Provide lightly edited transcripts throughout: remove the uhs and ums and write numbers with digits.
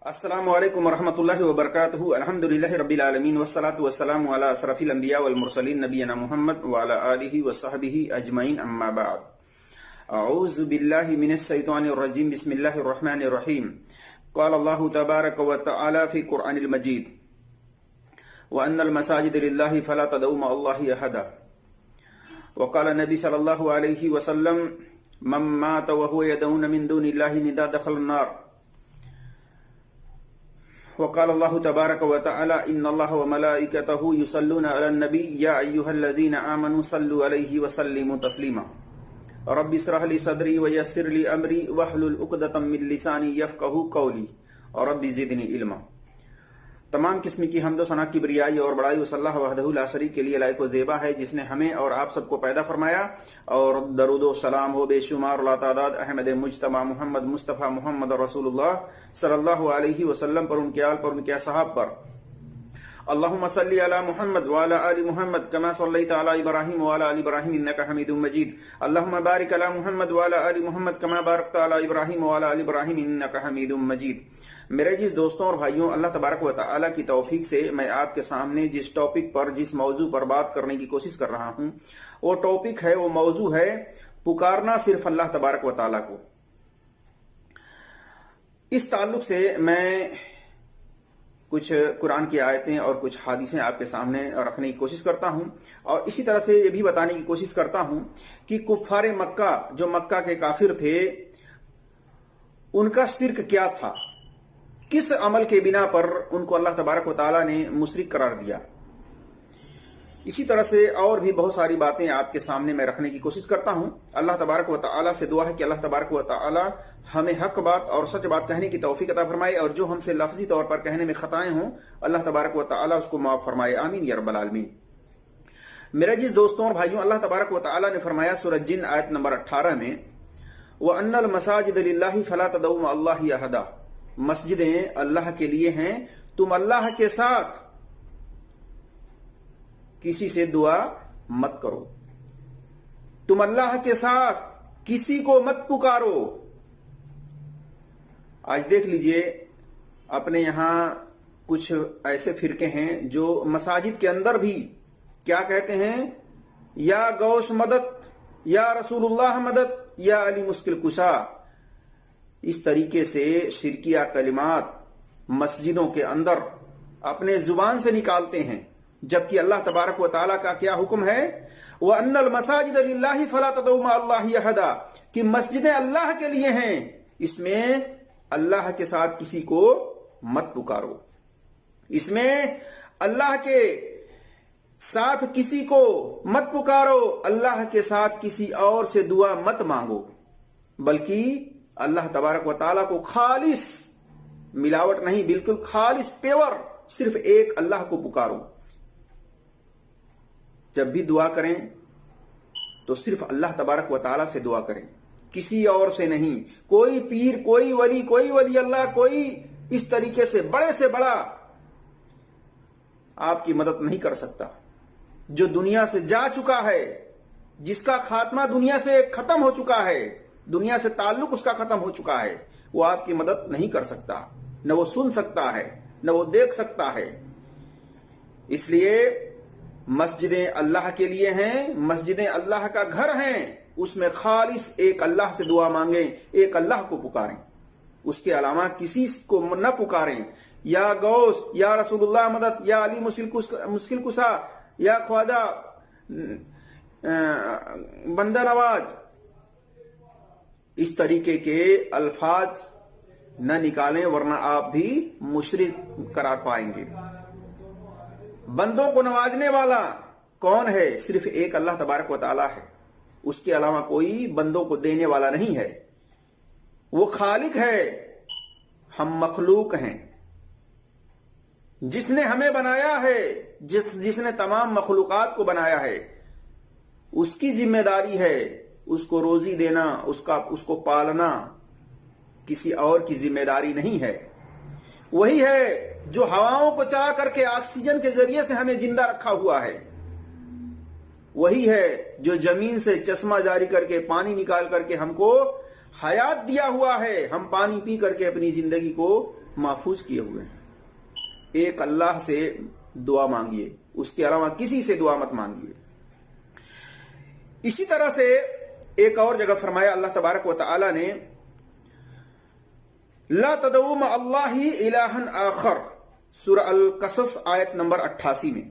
السلام علیکم ورحمۃ اللہ وبرکاتہ الحمدللہ رب العالمین والصلاة والسلام علی اشرف الانبیاء والمرسلین نبینا محمد وعلی آلہ وصحبہ اجمعین اما بعد اعوذ باللہ من الشیطان الرجیم بسم اللہ الرحمن الرحیم قال اللہ تبارک وتعالی فی قرآن المجید وان المساجد للہ فلا تدعوا مع اللہ احدا وقال النبی صلی اللہ علیہ وسلم من مات وهو يدعون من دون اللہ نداء دخل النار وقال الله تبارك وتعالى إن الله وملائكته يصلون على النبي يا أيها الذين آمنوا صلوا عليه وسلموا تسليما رب اشرح لي صدري ويسر لي أمري واحلل عقدة من لساني يفقهوا قولي رب زدني علما۔ تمام قسم کی حمد و ثنا کی بریائی اور بڑائی اس اللہ وحدہ لا شریک کے لیے لائق و زیبا ہے جس نے ہمیں اور آپ سب کو پیدا فرمایا، اور درود و سلام ہو بے شمار لا تعداد احمد مجتبی محمد مصطفیٰ محمد رسول اللہ صلی اللہ علیہ وسلم پر، ان کے آل پر، ان کے اصحاب پر۔ اللہم صلی علی محمد وعلی آل محمد کما صلیت علی ابراہیم وعلی آل ابراہیم انکا حمید مجید۔ اللہم بارک علی محمد وعلی آل محمد کما بارکت علی ابراہیم وعلی آل ابراہیم انکا حمید مجید۔ میرے جس دوستوں اور بھائیوں، اللہ تبارک و تعالیٰ کی توفیق سے میں آپ کے سامنے جس ٹاپک پر، جس موضوع پر بات کرنے کی کوشش کر رہا ہوں، وہ ٹاپک ہے، وہ موضوع ہے پکارنا صرف اللہ تبارک و تعالیٰ کو۔ اس تعلق سے میں کچھ قرآن کی آیتیں اور کچھ حدیثیں آپ کے سامنے رکھنے کی کوشش کرتا ہوں، اور اسی طرح سے یہ بھی بتانے کی کوشش کرتا ہوں کہ کفار مکہ، جو مکہ کے کافر تھے، ان کا شرک کیا تھا، کس عمل کے بنا پر ان کو اللہ تبارک و تعالیٰ نے مشرک قرار دیا۔ اسی طرح سے اور بھی بہت ساری باتیں آپ کے سامنے میں رکھنے کی کوشش کرتا ہوں۔ اللہ تبارک و تعالیٰ سے دعا ہے کہ اللہ تبارک و تعالیٰ ہمیں حق بات اور سچ بات کہنے کی توفیق عطا فرمائے، اور جو ہم سے لفظی طور پر کہنے میں خطائیں ہوں، اللہ تبارک و تعالیٰ اس کو معاف فرمائے، آمین یا رب العالمین۔ میرے جس دوستوں اور بھائیوں، اللہ تبارک و تعالیٰ نے فرمایا سورہ جن آیت نمبر 18 میں، وَأَنَّ الْمَسَاجِدَ لِلَّهِ فَلَا تَدْعُوا مَعَ اللَّهِ أَحَدًا، مسجدیں اللہ کے لیے ہیں، تم اللہ کے ساتھ کسی سے دعا مت کرو، تم اللہ کے ساتھ کسی کو مت پکارو۔ آج دیکھ لیجئے اپنے یہاں کچھ ایسے فرقے ہیں جو مساجد کے اندر بھی کیا کہتے ہیں، یا غوث مدد، یا رسول اللہ مدد، یا علی مشکل کشا، اس طریقے سے شرکیہ کلمات مسجدوں کے اندر اپنے زبان سے نکالتے ہیں، جبکہ اللہ تبارک و تعالیٰ کا کیا حکم ہے، وَأَنَّ الْمَسَاجِدَ لِلَّهِ فَلَا تَدْعُوا مَعَ اللَّهِ أَحَدًا، کہ مسجدیں اللہ کے لیے ہیں، اس میں اللہ کے ساتھ کسی کو مت پکارو، اس میں اللہ کے ساتھ کسی کو مت پکارو، اللہ کے ساتھ کسی اور سے دعا مت مانگو، بلکہ اللہ تبارک و تعالیٰ کو خالص، ملاوٹ نہیں، بالکل خالص پیور، صرف ایک اللہ کو پکارو۔ جب بھی دعا کریں تو صرف اللہ تبارک و تعالیٰ سے دعا کریں، کسی اور سے نہیں۔ کوئی پیر، کوئی ولی اللہ، کوئی اس طریقے سے بڑا آپ کی مدد نہیں کر سکتا۔ جو دنیا سے جا چکا ہے، جس کا خاتمہ دنیا سے ختم ہو چکا ہے، دنیا سے تعلق اس کا ختم ہو چکا ہے، وہ آپ کی مدد نہیں کر سکتا، نہ وہ سن سکتا ہے، نہ وہ دیکھ سکتا ہے۔ اس لیے مسجدیں اللہ کے لیے ہیں، مسجدیں اللہ کا گھر ہیں، اس میں خالص ایک اللہ سے دعا مانگیں، ایک اللہ کو پکاریں، اس کے علاوہ کسی کو نہ پکاریں، یا غوث، یا رسول اللہ مدد، یا علی مشکل کشا، یا خواجہ بندہ نواز، اس طریقے کے الفاظ نہ نکالیں، ورنہ آپ بھی مشرک قرار پائیں گے۔ بندوں کو نوازنے والا کون ہے؟ صرف ایک اللہ تبارک و تعالیٰ ہے، اس کے علاوہ کوئی بندوں کو دینے والا نہیں ہے۔ وہ خالق ہے، ہم مخلوق ہیں۔ جس نے ہمیں بنایا ہے، جس نے تمام مخلوقات کو بنایا ہے، اس کی ذمہ داری ہے اس کو روزی دینا، اس کو پالنا، کسی اور کی ذمہ داری نہیں ہے۔ وہی ہے جو ہواؤں کو چلا کر کے آکسیجن کے ذریعے سے ہمیں زندہ رکھا ہوا ہے، وہی ہے جو زمین سے چشمہ جاری کر کے، پانی نکال کر کے ہم کو حیات دیا ہوا ہے، ہم پانی پی کر کے اپنی زندگی کو محفوظ کیے ہوئے ہیں. ایک اللہ سے دعا مانگیے, اس کے علاوہ کسی سے دعا مت مانگیے. اسی طرح سے ایک اور جگہ فرمایا اللہ تبارک و تعالی نے, لا تدعوا مع اللہ الہا آخر, سورہ القصص آیت نمبر 88 میں,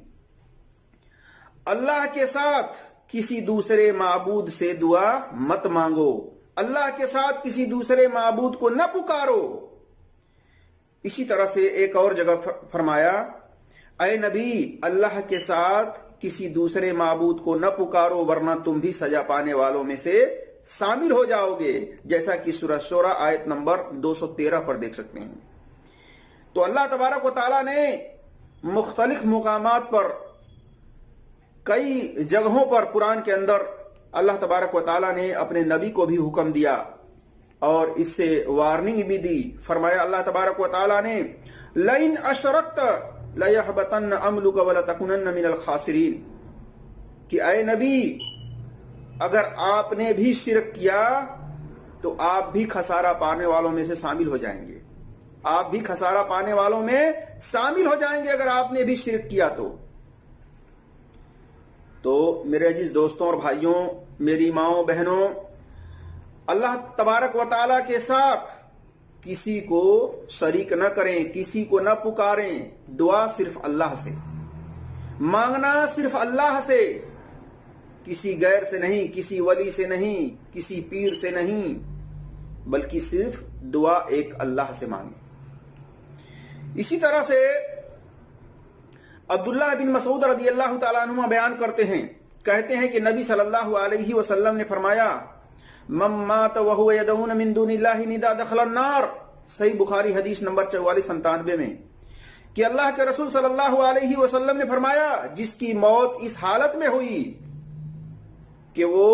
اللہ کے ساتھ کسی دوسرے معبود سے دعا مت مانگو, اللہ کے ساتھ کسی دوسرے معبود کو نہ پکارو. اسی طرح سے ایک اور جگہ فرمایا, اے نبی اللہ کے ساتھ کسی دوسرے معبود کو نہ پکارو ورنہ تم بھی سزا پانے والوں میں سے شامل ہو جاؤ گے, جیسا کہ سورہ شورى آیت نمبر 213 پر دیکھ سکتے ہیں. تو اللہ تبارک و تعالیٰ نے مختلف مقامات پر, کئی جگہوں پر قرآن کے اندر اللہ تبارک و تعالیٰ نے اپنے نبی کو بھی حکم دیا اور اس سے وارننگ بھی دی. فرمایا اللہ تبارک و تعالیٰ نے, لئن اشرکت لیحبطن عملک ولتکونن من الخاسرین, کہ اے نبی اگر آپ نے بھی شرک کیا تو آپ بھی خسارہ پانے والوں میں سے شامل ہو جائیں گے, آپ بھی خسارہ پانے والوں میں شامل ہو جائیں گے اگر آپ نے بھی شرک کیا تو میرے عزیز دوستوں اور بھائیوں, میری ماؤں بہنوں, اللہ تبارک و تعالیٰ کے ساتھ کسی کو شریک نہ کریں, کسی کو نہ پکاریں. دعا صرف اللہ سے, مانگنا صرف اللہ سے, کسی غیر سے نہیں, کسی ولی سے نہیں, کسی پیر سے نہیں, بلکہ صرف دعا ایک اللہ سے مانگیں. اسی طرح سے عبداللہ بن مسعود رضی اللہ تعالیٰ عنہ بیان کرتے ہیں, کہتے ہیں کہ نبی صلی اللہ علیہ وسلم نے فرمایا, من مات وهو يدعون من دون الله ندا دخل النار, صحیح بخاری حدیث نمبر 4497 میں, کہ اللہ کے رسول صلی اللہ علیہ وسلم نے فرمایا, جس کی موت اس حالت میں ہوئی کہ وہ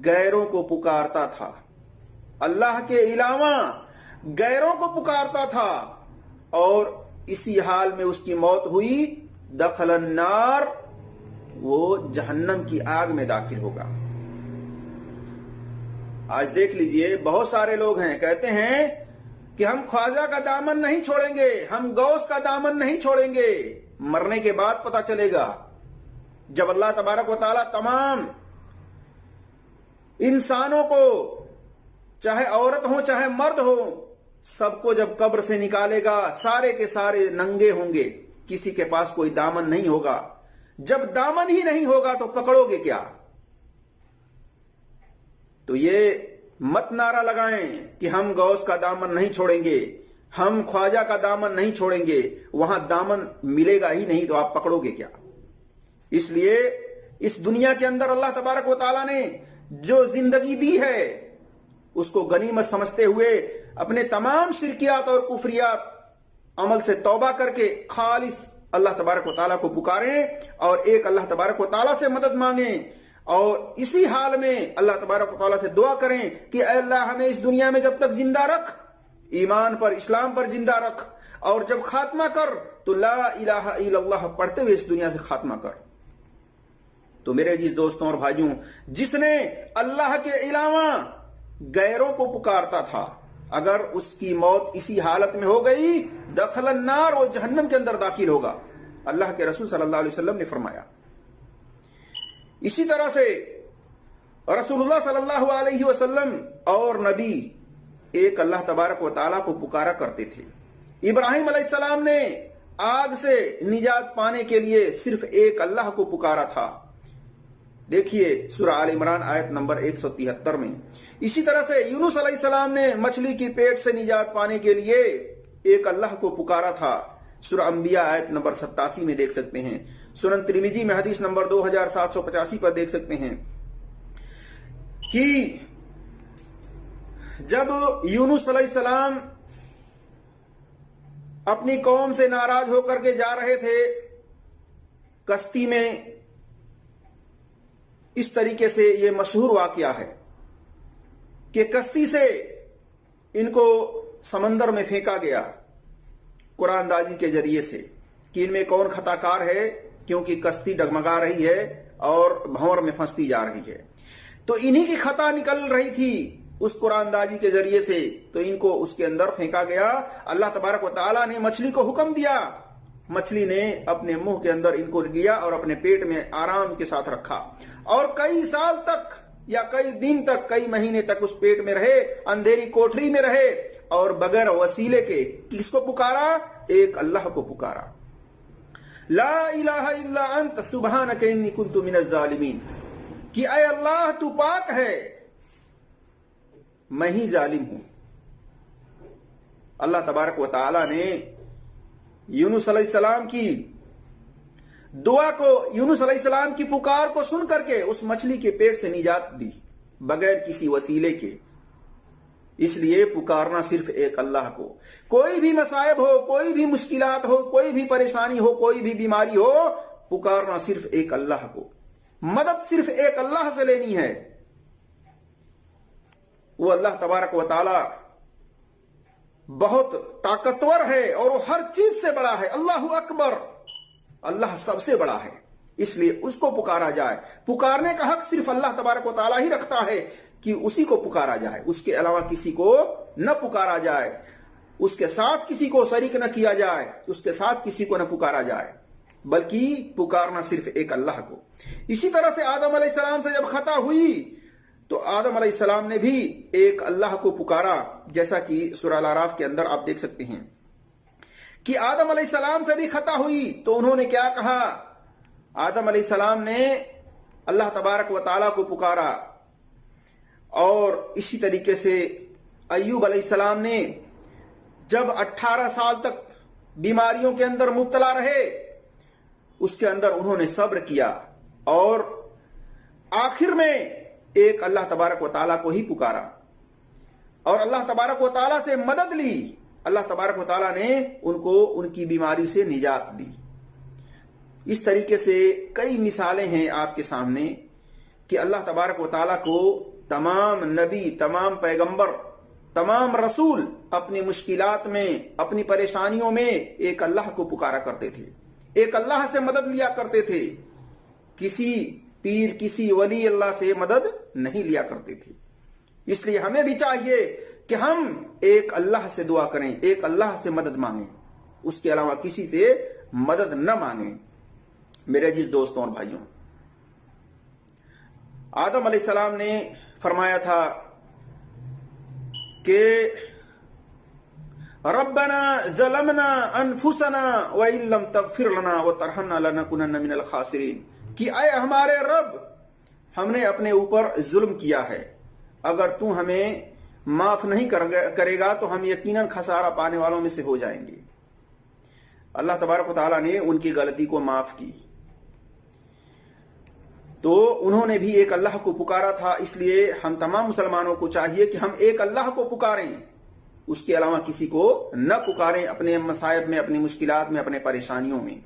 غیروں کو پکارتا تھا, اللہ کے علاوہ غیروں کو پکارتا تھا, اور اسی حال میں اس کی موت ہوئی, دخل النار, وہ جہنم کی آگ میں داخل ہوگا. آج دیکھ لیجئے بہت سارے لوگ ہیں, کہتے ہیں کہ ہم خواجہ کا دامن نہیں چھوڑیں گے, ہم غوث کا دامن نہیں چھوڑیں گے. مرنے کے بعد پتہ چلے گا, جب اللہ تبارک و تعالیٰ تمام انسانوں کو, چاہے عورت ہو چاہے مرد ہو, سب کو جب قبر سے نکالے گا, سارے کے سارے ننگے ہوں گے, کسی کے پاس کوئی دامن نہیں ہوگا. جب دامن ہی نہیں ہوگا تو پکڑو گے کیا؟ تو یہ مت نعرہ لگائیں کہ ہم غوث کا دامن نہیں چھوڑیں گے, ہم خواجہ کا دامن نہیں چھوڑیں گے, وہاں دامن ملے گا ہی نہیں تو آپ پکڑو گے کیا؟ اس لیے اس دنیا کے اندر اللہ تبارک و تعالیٰ نے جو زندگی دی ہے اس کو غنیمت سمجھتے ہوئے اپنے تمام شرکیات اور کفریات عمل سے توبہ کر کے خالص اللہ تبارک و تعالیٰ کو پکاریں اور ایک اللہ تبارک و تعالیٰ سے مدد مانگیں, اور اسی حال میں اللہ تبارک و تعالیٰ سے دعا کریں کہ اے اللہ ہمیں اس دنیا میں جب تک زندہ رکھ, ایمان پر اسلام پر زندہ رکھ, اور جب خاتمہ کر تو لا الہ الا اللہ پڑھتے ہوئے اس دنیا سے خاتمہ کر. تو میرے عزیز دوستوں اور بھائیوں, جس نے اللہ کے علاوہ غیروں کو پکارتا تھا, اگر اس کی موت اسی حالت میں ہو گئی, دخل النار, وہ جہنم کے اندر داخل ہوگا, اللہ کے رسول صلی اللہ علیہ وسلم نے فرمایا. اسی طرح سے رسول اللہ صلی اللہ علیہ وسلم اور نبی ایک اللہ تبارک و تعالیٰ کو پکارا کرتے تھے. ابراہیم علیہ السلام نے آگ سے نجات پانے کے لیے صرف ایک اللہ کو پکارا تھا, دیکھیے سورہ آل عمران آیت نمبر 173 میں. اسی طرح سے یونس علیہ السلام نے مچھلی کی پیٹ سے نجات پانے کے لیے ایک اللہ کو پکارا تھا, سورہ انبیاء آیت نمبر 87 میں دیکھ سکتے ہیں. سنن ترمذی میں حدیث نمبر 2785 پر دیکھ سکتے ہیں کہ جب یونس علیہ السلام اپنی قوم سے ناراض ہو کر کے جا رہے تھے کشتی میں, اس طریقے سے یہ مشہور واقعہ ہے کہ کشتی سے ان کو سمندر میں پھینکا گیا قرآن اندازی کے ذریعے سے کہ ان میں کون خطا کار ہے, کیونکہ کشتی ڈگمگا رہی ہے اور بھنور میں پھنستی جا رہی ہے. تو انہی کی خطا نکل رہی تھی اس قرآن دازی کے ذریعے سے تو ان کو اس کے اندر پھینکا گیا. اللہ تبارک و تعالیٰ نے مچھلی کو حکم دیا, مچھلی نے اپنے منہ کے اندر ان کو لیا اور اپنے پیٹ میں آرام کے ساتھ رکھا, اور کئی سال تک یا کئی دن تک, کئی مہینے تک اس پیٹ میں رہے, اندھیری کوٹری میں رہے, اور بغیر وسیلے کے کس کو پکارا؟ ایک اللہ کو پکارا. لا الہ الا انت سبحانک انی کنت من الظالمین, کہ اے اللہ تو پاک ہے, میں ہی ظالم ہوں. اللہ تبارک و تعالی نے یونس علیہ السلام کی دعا کو, یونس علیہ السلام کی پکار کو سن کر کے اس مچھلی کے پیٹ سے نجات دی بغیر کسی وسیلے کے. اس لیے پکارنا صرف ایک اللہ کو. کوئی بھی مصائب ہو, کوئی بھی مشکلات ہو, کوئی بھی پریشانی ہو, کوئی بھی بیماری ہو, پکارنا صرف ایک اللہ کو. مدد صرف ایک اللہ سے لینی ہے. وہ اللہ تبارک و تعالی بہت طاقتور ہے اور وہ ہر چیز سے بڑا ہے. اللہ اکبر, اللہ سب سے بڑا ہے, اس لیے اس کو پکارا جائے. پکارنے کا حق صرف اللہ تبارک و تعالی ہی رکھتا ہے کہ اسی کو پکارا جائے, اس کے علاوہ کسی کو نہ پکارا جائے, اس کے ساتھ کسی کو شریک نہ کیا جائے, اس کے ساتھ کسی کو نہ پکارا جائے, بلکہ پکارنا صرف ایک اللہ کو. اسی طرح سے آدم علیہ السلام سے جب خطا ہوئی تو آدم علیہ السلام نے بھی ایک اللہ کو پکارا, جیسا کہ سورہ الاعراف کے اندر آپ دیکھ سکتے ہیں کہ آدم علیہ السلام سے بھی خطا ہوئی تو انہوں نے کیا کہا؟ آدم علیہ السلام نے اللہ تبارک و تعالیٰ کو پکارا. اور اسی طریقے سے ایوب علیہ السلام نے جب 18 سال تک بیماریوں کے اندر مبتلا رہے, اس کے اندر انہوں نے صبر کیا اور آخر میں ایک اللہ تبارک و تعالیٰ کو ہی پکارا اور اللہ تبارک و تعالیٰ سے مدد لی. اللہ تبارک و تعالیٰ نے ان کو ان کی بیماری سے نجات دی. اس طریقے سے کئی مثالیں ہیں آپ کے سامنے کہ اللہ تبارک و تعالیٰ کو تمام نبی, تمام پیغمبر, تمام رسول اپنی مشکلات میں, اپنی پریشانیوں میں ایک اللہ کو پکارا کرتے تھے, ایک اللہ سے مدد لیا کرتے تھے. کسی پیر, کسی ولی اللہ سے مدد نہیں لیا کرتے تھے. اس لیے ہمیں بھی چاہیے کہ ہم ایک اللہ سے دعا کریں, ایک اللہ سے مدد مانگیں, اس کے علاوہ کسی سے مدد نہ مانگیں. میرے عزیز دوستوں اور بھائیوں, آدم علیہ السلام نے فرمایا تھا کہ ربنا ظلمنا انفسنا وان لم تغفر لنا وترحمنا لنكونن من الخاسرین, کہ اے ہمارے رب, ہم نے اپنے اوپر ظلم کیا ہے, اگر تو ہمیں معاف نہیں کرے گا تو ہم یقیناً خسارہ پانے والوں میں سے ہو جائیں گے. اللہ تبارک و تعالیٰ نے ان کی غلطی کو معاف کی تو انہوں نے بھی ایک اللہ کو پکارا تھا. اس لیے ہم تمام مسلمانوں کو چاہیے کہ ہم ایک اللہ کو پکاریں, اس کے علاوہ کسی کو نہ پکاریں اپنے مصائب میں, اپنی مشکلات میں, اپنے پریشانیوں میں.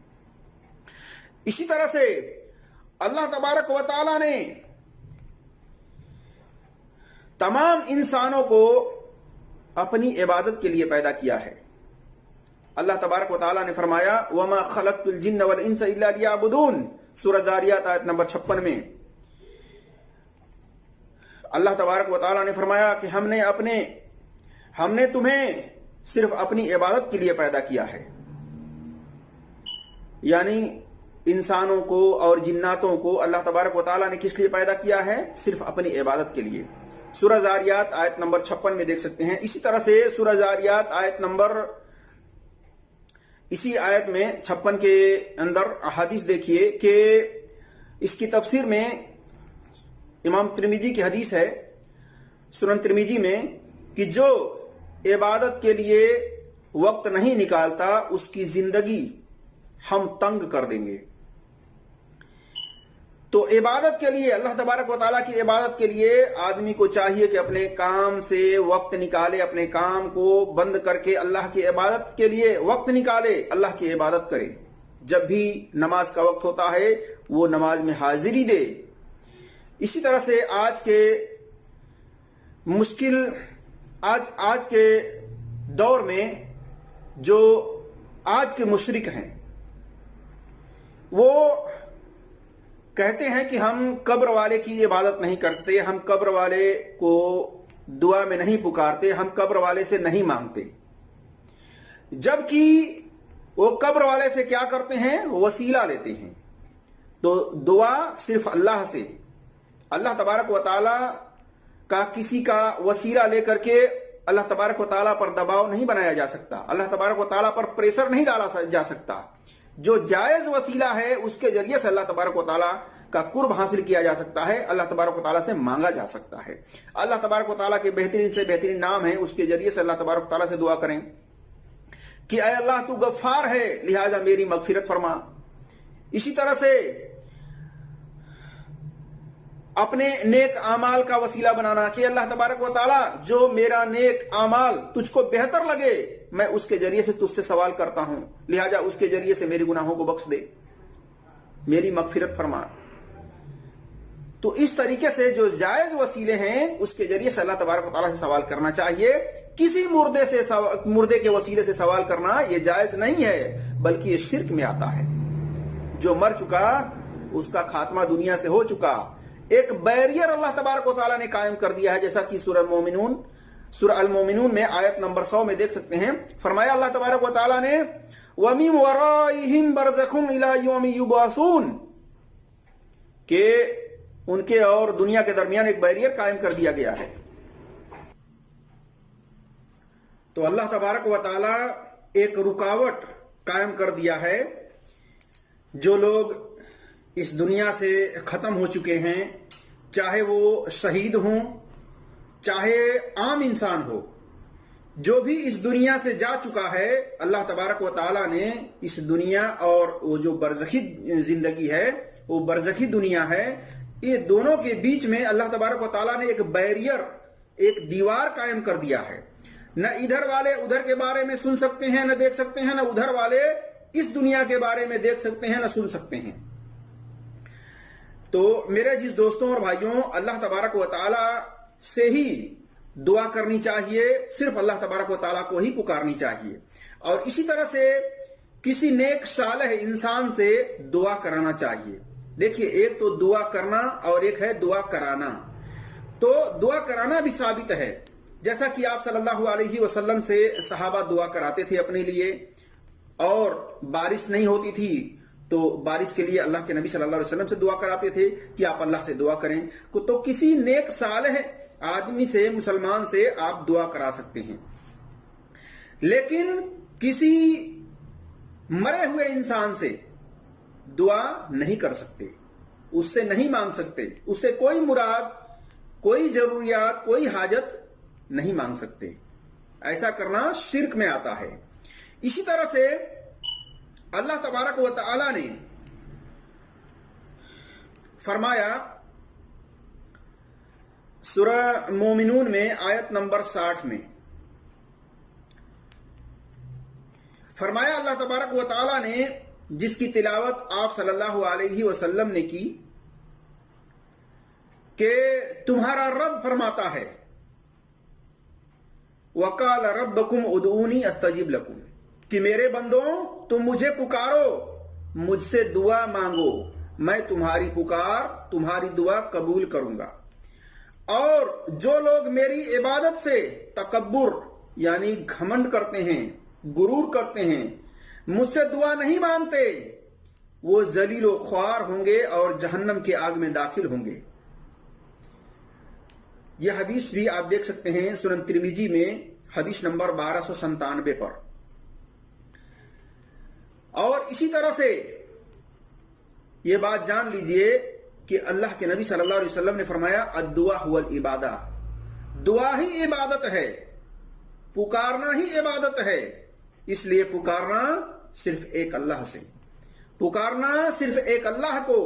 اسی طرح سے اللہ تبارک و تعالیٰ نے تمام انسانوں کو اپنی عبادت کے لیے پیدا کیا ہے. اللہ تبارک و تعالیٰ نے فرمایا وَمَا خَلَقْتُ الْجِنَّ وَالْإِنسَ إِلَّا لِيَعْبُدُونَ, سورہ ذاریات آیت نمبر 56 میں اللہ تبارک و تعالیٰ نے فرمایا کہ ہم نے تمہیں صرف اپنی عبادت کے لیے پیدا کیا ہے. یعنی انسانوں کو اور جناتوں کو اللہ تبارک و تعالیٰ نے کس لیے پیدا کیا ہے؟ صرف اپنی عبادت کے لیے. سورہ ذاریات آیت نمبر 56 میں دیکھ سکتے ہیں. اسی طرح سے سورہ ذاریات اسی آیت میں 56 کے اندر احادیث دیکھیے کہ اس کی تفسیر میں امام ترمذی کی حدیث ہے سنن ترمذی میں کہ جو عبادت کے لیے وقت نہیں نکالتا اس کی زندگی ہم تنگ کر دیں گے. تو عبادت کے لیے, اللہ تبارک و تعالیٰ کی عبادت کے لیے آدمی کو چاہیے کہ اپنے کام سے وقت نکالے, اپنے کام کو بند کر کے اللہ کی عبادت کے لیے وقت نکالے, اللہ کی عبادت کرے. جب بھی نماز کا وقت ہوتا ہے وہ نماز میں حاضری دے. اسی طرح سے آج کے دور میں جو آج کے مشرک ہیں وہ کہتے ہیں کہ ہم قبر والے کی عبادت نہیں کرتے, ہم قبر والے کو دعا میں نہیں پکارتے، ہم قبر والے سے نہیں مانگتے، جبکہ وہ قبر والے سے کیا کرتے ہیں؟ وسیلہ لیتے ہیں۔ تو دعا صرف اللہ سے، اللہ تبارک و تعالی کا کسی کا وسیلہ لے کر کے اللہ تبارک و تعالیٰ پر دباؤ نہیں بنایا جا سکتا، اللہ تبارک و تعالیٰ پر پریشر نہیں ڈالا جا سکتا۔ جو جائز وسیلہ ہے اس کے ذریعے سے اللہ تبارک و تعالیٰ کا قرب حاصل کیا جا سکتا ہے، اللہ تبارک و تعالیٰ سے مانگا جا سکتا ہے۔ اللہ تبارک و تعالیٰ کے بہترین سے بہترین نام ہے، اس کے ذریعے سے اللہ تبارک و تعالیٰ سے دعا کریں کہ اے اللہ تو غفار ہے، لہذا میری مغفرت فرما۔ اسی طرح سے اپنے نیک اعمال کا وسیلہ بنانا کہ اللہ تبارک و تعالیٰ جو میرا نیک اعمال تجھ کو بہتر لگے میں اس کے ذریعے سے تجھ سے سوال کرتا ہوں، لہذا اس کے ذریعے سے میری گناہوں کو بخش دے، میری مغفرت فرما۔ تو اس طریقے سے جو جائز وسیلے ہیں اس کے ذریعے سے اللہ تبارک و تعالیٰ سے سوال کرنا چاہیے۔ کسی مردے کے وسیلے سے سوال کرنا یہ جائز نہیں ہے، بلکہ یہ شرک میں آتا ہے۔ جو مر چکا اس کا خاتمہ دنیا سے ہو چکا، ایک بیریئر اللہ تبارک و تعالیٰ نے قائم کر دیا ہے، جیسا کہ سورہ المومنون میں آیت نمبر 100 میں دیکھ سکتے ہیں۔ فرمایا اللہ تبارک و تعالیٰ نے وَمِن وَرَائِهِمْ بَرْزَخٌ إِلَى يَوْمِ يُبْعَثُونَ کہ ان کے اور دنیا کے درمیان ایک بیریئر قائم کر دیا گیا ہے۔ تو اللہ تبارک و تعالیٰ ایک رکاوٹ قائم کر دیا ہے۔ جو لوگ اس دنیا سے ختم ہو چکے ہیں، چاہے وہ شہید ہوں چاہے عام انسان ہو، جو بھی اس دنیا سے جا چکا ہے، اللہ تبارک و تعالیٰ نے اس دنیا اور وہ جو برزخی زندگی ہے، وہ برزخی دنیا ہے، یہ دونوں کے بیچ میں اللہ تبارک و تعالیٰ نے ایک بیریئر، ایک دیوار قائم کر دیا ہے۔ نہ ادھر والے ادھر کے بارے میں سن سکتے ہیں، نہ دیکھ سکتے ہیں، نہ ادھر والے اس دنیا کے بارے میں دیکھ سکتے ہیں، نہ سن سکتے ہیں۔ تو میرے جس دوستوں اور بھائیوں، اللہ تبارک و تعالیٰ سے ہی دعا کرنی چاہیے، صرف اللہ تبارک و تعالیٰ کو ہی پکارنی چاہیے، اور اسی طرح سے کسی نیک صالح انسان سے دعا کرانا چاہیے۔ دیکھیے، ایک تو دعا کرنا اور ایک ہے دعا کرانا۔ تو دعا کرانا بھی ثابت ہے، جیسا کہ آپ صلی اللہ علیہ وسلم سے صحابہ دعا کراتے تھے اپنے لیے، اور بارش نہیں ہوتی تھی تو بارش کے لیے اللہ کے نبی صلی اللہ علیہ وسلم سے دعا کراتے تھے کہ آپ اللہ سے دعا کریں۔ تو کسی نیک صالح آدمی سے، مسلمان سے آپ دعا کرا سکتے ہیں، لیکن کسی مرے ہوئے انسان سے دعا نہیں کر سکتے، اس سے نہیں مانگ سکتے، اس سے کوئی مراد، کوئی ضروریات، کوئی حاجت نہیں مانگ سکتے۔ ایسا کرنا شرک میں آتا ہے۔ اسی طرح سے اللہ تبارک و تعالی نے فرمایا سورہ مومنون میں آیت نمبر 60 میں، فرمایا اللہ تبارک و تعالی نے، جس کی تلاوت آپ صلی اللہ علیہ وسلم نے کی، کہ تمہارا رب فرماتا ہے وَقَالَ رَبَّكُمْ اُدْعُونِي أَسْتَجِبْ لَكُمْ کہ میرے بندوں تم مجھے پکارو، مجھ سے دعا مانگو، میں تمہاری پکار، تمہاری دعا قبول کروں گا۔ اور جو لوگ میری عبادت سے تکبر یعنی گھمنڈ کرتے ہیں، غرور کرتے ہیں، مجھ سے دعا نہیں مانگتے، وہ ذلیل و خوار ہوں گے اور جہنم کی آگ میں داخل ہوں گے۔ یہ حدیث بھی آپ دیکھ سکتے ہیں سنن ترمذی میں حدیث نمبر 1297 پر۔ اور اسی طرح سے یہ بات جان لیجئے کہ اللہ کے نبی صلی اللہ علیہ وسلم نے فرمایا الدعاء هو العبادہ، دعا ہی عبادت ہے، پکارنا ہی عبادت ہے۔ اس لیے پکارنا صرف ایک اللہ سے، پکارنا صرف ایک اللہ کو،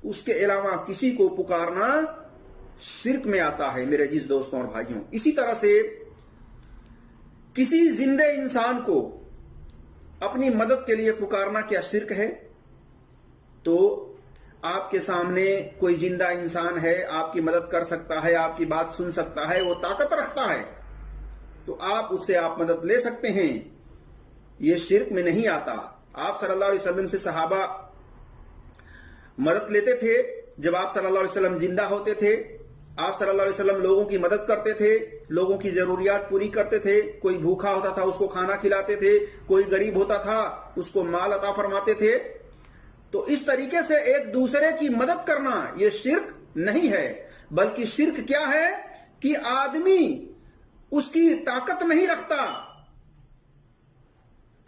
اس کے علاوہ کسی کو پکارنا شرک میں آتا ہے میرے عزیز دوستوں اور بھائیوں۔ اسی طرح سے کسی زندہ انسان کو اپنی مدد کے لیے پکارنا کیا شرک ہے؟ تو آپ کے سامنے کوئی زندہ انسان ہے، آپ کی مدد کر سکتا ہے، آپ کی بات سن سکتا ہے، وہ طاقت رکھتا ہے، تو آپ اس سے آپ مدد لے سکتے ہیں، یہ شرک میں نہیں آتا۔ آپ صلی اللہ علیہ وسلم سے صحابہ مدد لیتے تھے جب آپ صلی اللہ علیہ وسلم زندہ ہوتے تھے، آپ صلی اللہ علیہ وسلم لوگوں کی مدد کرتے تھے، لوگوں کی ضروریات پوری کرتے تھے، کوئی بھوکا ہوتا تھا اس کو کھانا کھلاتے تھے، کوئی غریب ہوتا تھا اس کو مال عطا فرماتے تھے. تو اس طریقے سے ایک دوسرے کی مدد کرنا یہ شرک نہیں ہے، بلکہ شرک کیا ہے کہ آدمی اس کی طاقت نہیں رکھتا،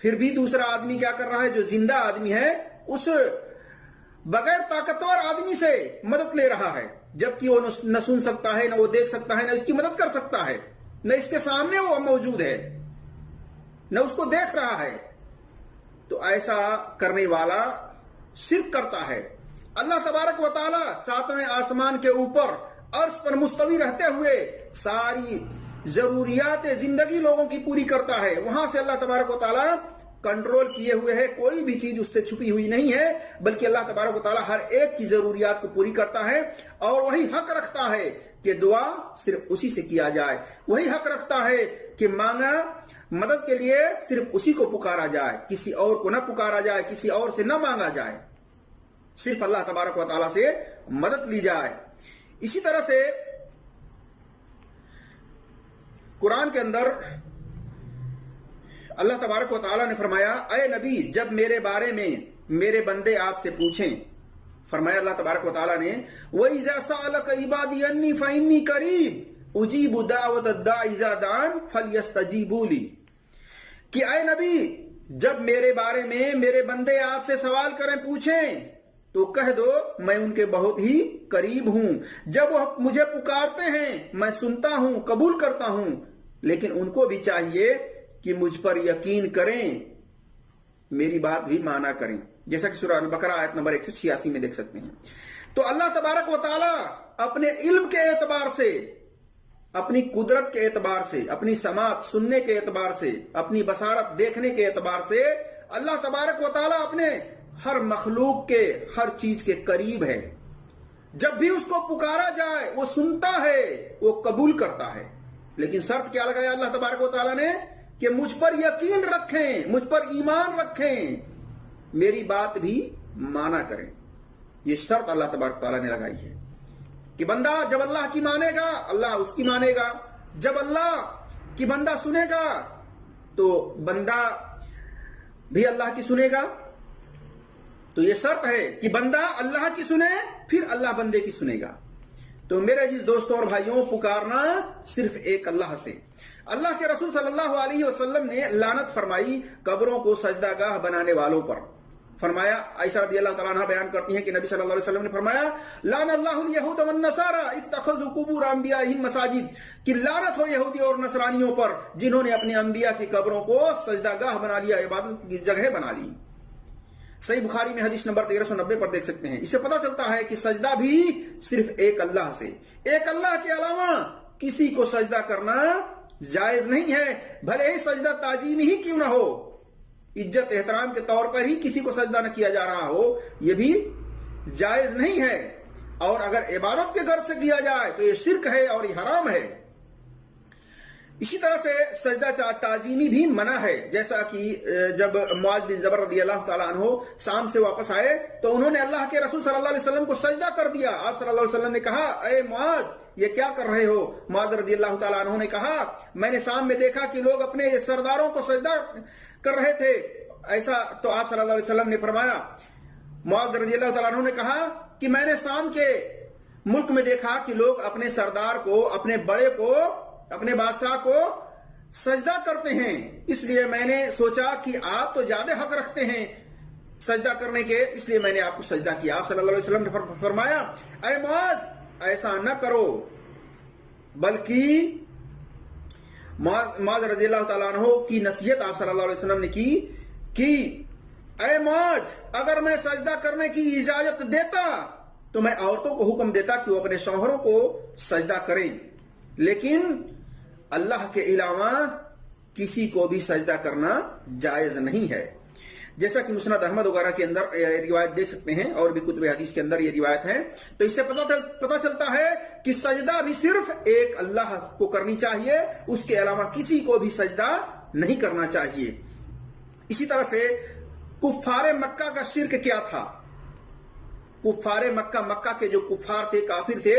پھر بھی دوسرا آدمی کیا کر رہا ہے، جو زندہ آدمی ہے اس بغیر طاقتور آدمی سے مدد لے رہا ہے، جبکہ وہ نہ سن سکتا ہے، نہ وہ دیکھ سکتا ہے، نہ اس کی مدد کر سکتا ہے، نہ اس کے سامنے وہ موجود ہے، نہ اس کو دیکھ رہا ہے. تو ایسا کرنے والا شرک کرتا ہے. اللہ تبارک و تعالی ساتویں آسمان کے اوپر عرش پر مستوی رہتے ہوئے ساری ضروریات زندگی لوگوں کی پوری کرتا ہے. وہاں سے اللہ تبارک و تعالی کنٹرول کیے ہوئے ہے، کوئی بھی چیز اس سے چھپی ہوئی نہیں ہے، بلکہ اللہ تبارک و تعالی ہر ایک کی ضروریات کو پوری کرتا ہے. اور وہی حق رکھتا ہے کہ دعا صرف اسی سے کیا جائے، وہی حق رکھتا ہے کہ مدد کے لیے صرف اسی کو پکارا جائے، کسی اور کو نہ پکارا جائے، کسی اور سے نہ مانگا جائے، صرف اللہ تبارک و تعالی سے مدد لی جائے. اسی طرح سے قرآن کے اندر اللہ تبارک و تعالی نے فرمایا، اے نبی جب میرے بارے میں میرے بندے آپ سے پوچھیں، فرمایا اللہ تبارک و تعالی نے وَإِذَا سَأَلَكَ عِبَادِي عَنِّي فَإِنِّي قَرِيبٌ أُجِيبُ دَعْوَةَ الدَّاعِ إِذَا دَعَانِ فَلْيَسْتَجِيبُوا لِي، کہ اے نبی جب میرے بارے میں میرے بندے آپ سے سوال کریں، پوچھیں، تو کہہ دو میں ان کے بہت ہی قریب ہوں، جب وہ مجھے پکارتے ہیں میں سنتا ہوں، قبول کرتا ہوں. لیکن ان کو بھی چاہیے کہ مجھ پر یقین کریں، میری بات بھی مانا کریں، جیسا کہ سورہ البقرہ آیت نمبر 186 میں دیکھ سکتے ہیں. تو اللہ تبارک و تعالی اپنے علم کے اعتبار سے، اپنی قدرت کے اعتبار سے، اپنی سماعت سننے کے اعتبار سے، اپنی بصارت دیکھنے کے اعتبار سے اللہ تبارک و تعالی اپنے ہر مخلوق کے ہر چیز کے قریب ہے. جب بھی اس کو پکارا جائے وہ سنتا ہے، وہ قبول کرتا ہے. لیکن شرط کیا لگایا اللہ تبارک و تعالی نے کہ مجھ پر یقین رکھیں، مجھ پر ایمان رکھیں، میری بات بھی مانا کریں. یہ شرط اللہ تبارک و تعالی نے لگائی ہے کہ بندہ جب اللہ کی مانے گا اللہ اس کی مانے گا، جب اللہ کی بندہ سنے گا تو بندہ بھی اللہ کی سنے گا. تو یہ شرط ہے کہ بندہ اللہ کی سنے پھر اللہ بندے کی سنے گا. تو میرے عزیز دوستوں اور بھائیوں، پکارنا صرف ایک اللہ سے. اللہ کے رسول صلی اللہ علیہ وسلم نے لعنت فرمائی قبروں کو سجدہ گاہ بنانے والوں پر. فرمایا، عائشہ رضی اللہ تعالیٰ عنہ بیان کرتی ہیں کہ نبی صلی اللہ علیہ وسلم نے فرمایا، لعن اللہ الیہود والنصارى اتخذوا قبور انبیائہم مساجد، کہ لعنت ہو یہودی اور نصرانیوں پر جنہوں نے اپنے انبیاء کی قبروں کو سجدہ گاہ بنا لیا، عبادت کی جگہ بنا لی. صحیح بخاری میں حدیث نمبر 1390 پر دیکھ سکتے ہیں. اس سے پتہ چلتا ہے کہ سجدہ بھی صرف ایک اللہ سے، ایک اللہ کے علاوہ کسی کو سجدہ کرنا جائز نہیں ہے، بھلے ہی سجدہ تعظیمی ہی کیوں نہ ہو، عزت احترام کے طور پر ہی کسی کو سجدہ نہ کیا جا رہا ہو، یہ بھی جائز نہیں ہے. اور اگر عبادت کے غرض سے کیا جائے تو یہ شرک ہے اور یہ حرام ہے. اسی طرح سے سجدہ تعظیمی بھی منع ہے، جیسا کہ جب معاذ بن جبل رضی اللہ تعالیٰ عنہ شام سے واپس آئے تو انہوں نے اللہ کے رسول صلی اللہ علیہ وسلم کو سجدہ کر دیا. آپ صلی اللہ علیہ وسلم نے کہا، اے معاذ یہ کیا کر رہے ہو؟ معاذ رضی اللہ تعالیٰ عنہ نے کہا، میں نے شام میں دیکھا کہ لوگ اپنے سرداروں کو سجدہ کر رہے تھے. ایسا تو آپ صلی اللہ علیہ وسلم نے فرمایا، معاذ رضی اللہ تعالیٰ عنہ نے کہا کہ میں نے شام کے ملک میں دیکھا کہ لوگ اپنے سردار کو، اپنے بڑے کو، اپنے بادشاہ کو سجدہ کرتے ہیں، اس لیے میں نے سوچا کہ آپ تو زیادہ حق رکھتے ہیں سجدہ کرنے کے، اس لیے میں نے آپ کو سجدہ کیا. آپ صلی اللہ علیہ وسلم نے فرمایا، اے معاذ ایسا نہ کرو، بلکہ معاذ رضی اللہ تعالیٰ عنہ کی نصیحت آپ صلی اللہ علیہ وسلم نے کی کہ اے معاذ اگر میں سجدہ کرنے کی اجازت دیتا تو میں عورتوں کو حکم دیتا کہ وہ اپنے شوہروں کو سجدہ کریں، لیکن اللہ کے علاوہ کسی کو بھی سجدہ کرنا جائز نہیں ہے. جیسا کہ مسند احمد وغیرہ کے اندر روایت دیکھ سکتے ہیں، اور بھی کتب حدیث کے اندر یہ روایت ہے. تو اس سے پتہ چلتا ہے کہ سجدہ بھی صرف ایک اللہ کو کرنی چاہیے، اس کے علاوہ کسی کو بھی سجدہ نہیں کرنا چاہیے. اسی طرح سے کفار مکہ کا شرک کیا تھا؟ کفار مکہ، مکہ کے جو کفار تھے، کافر تھے،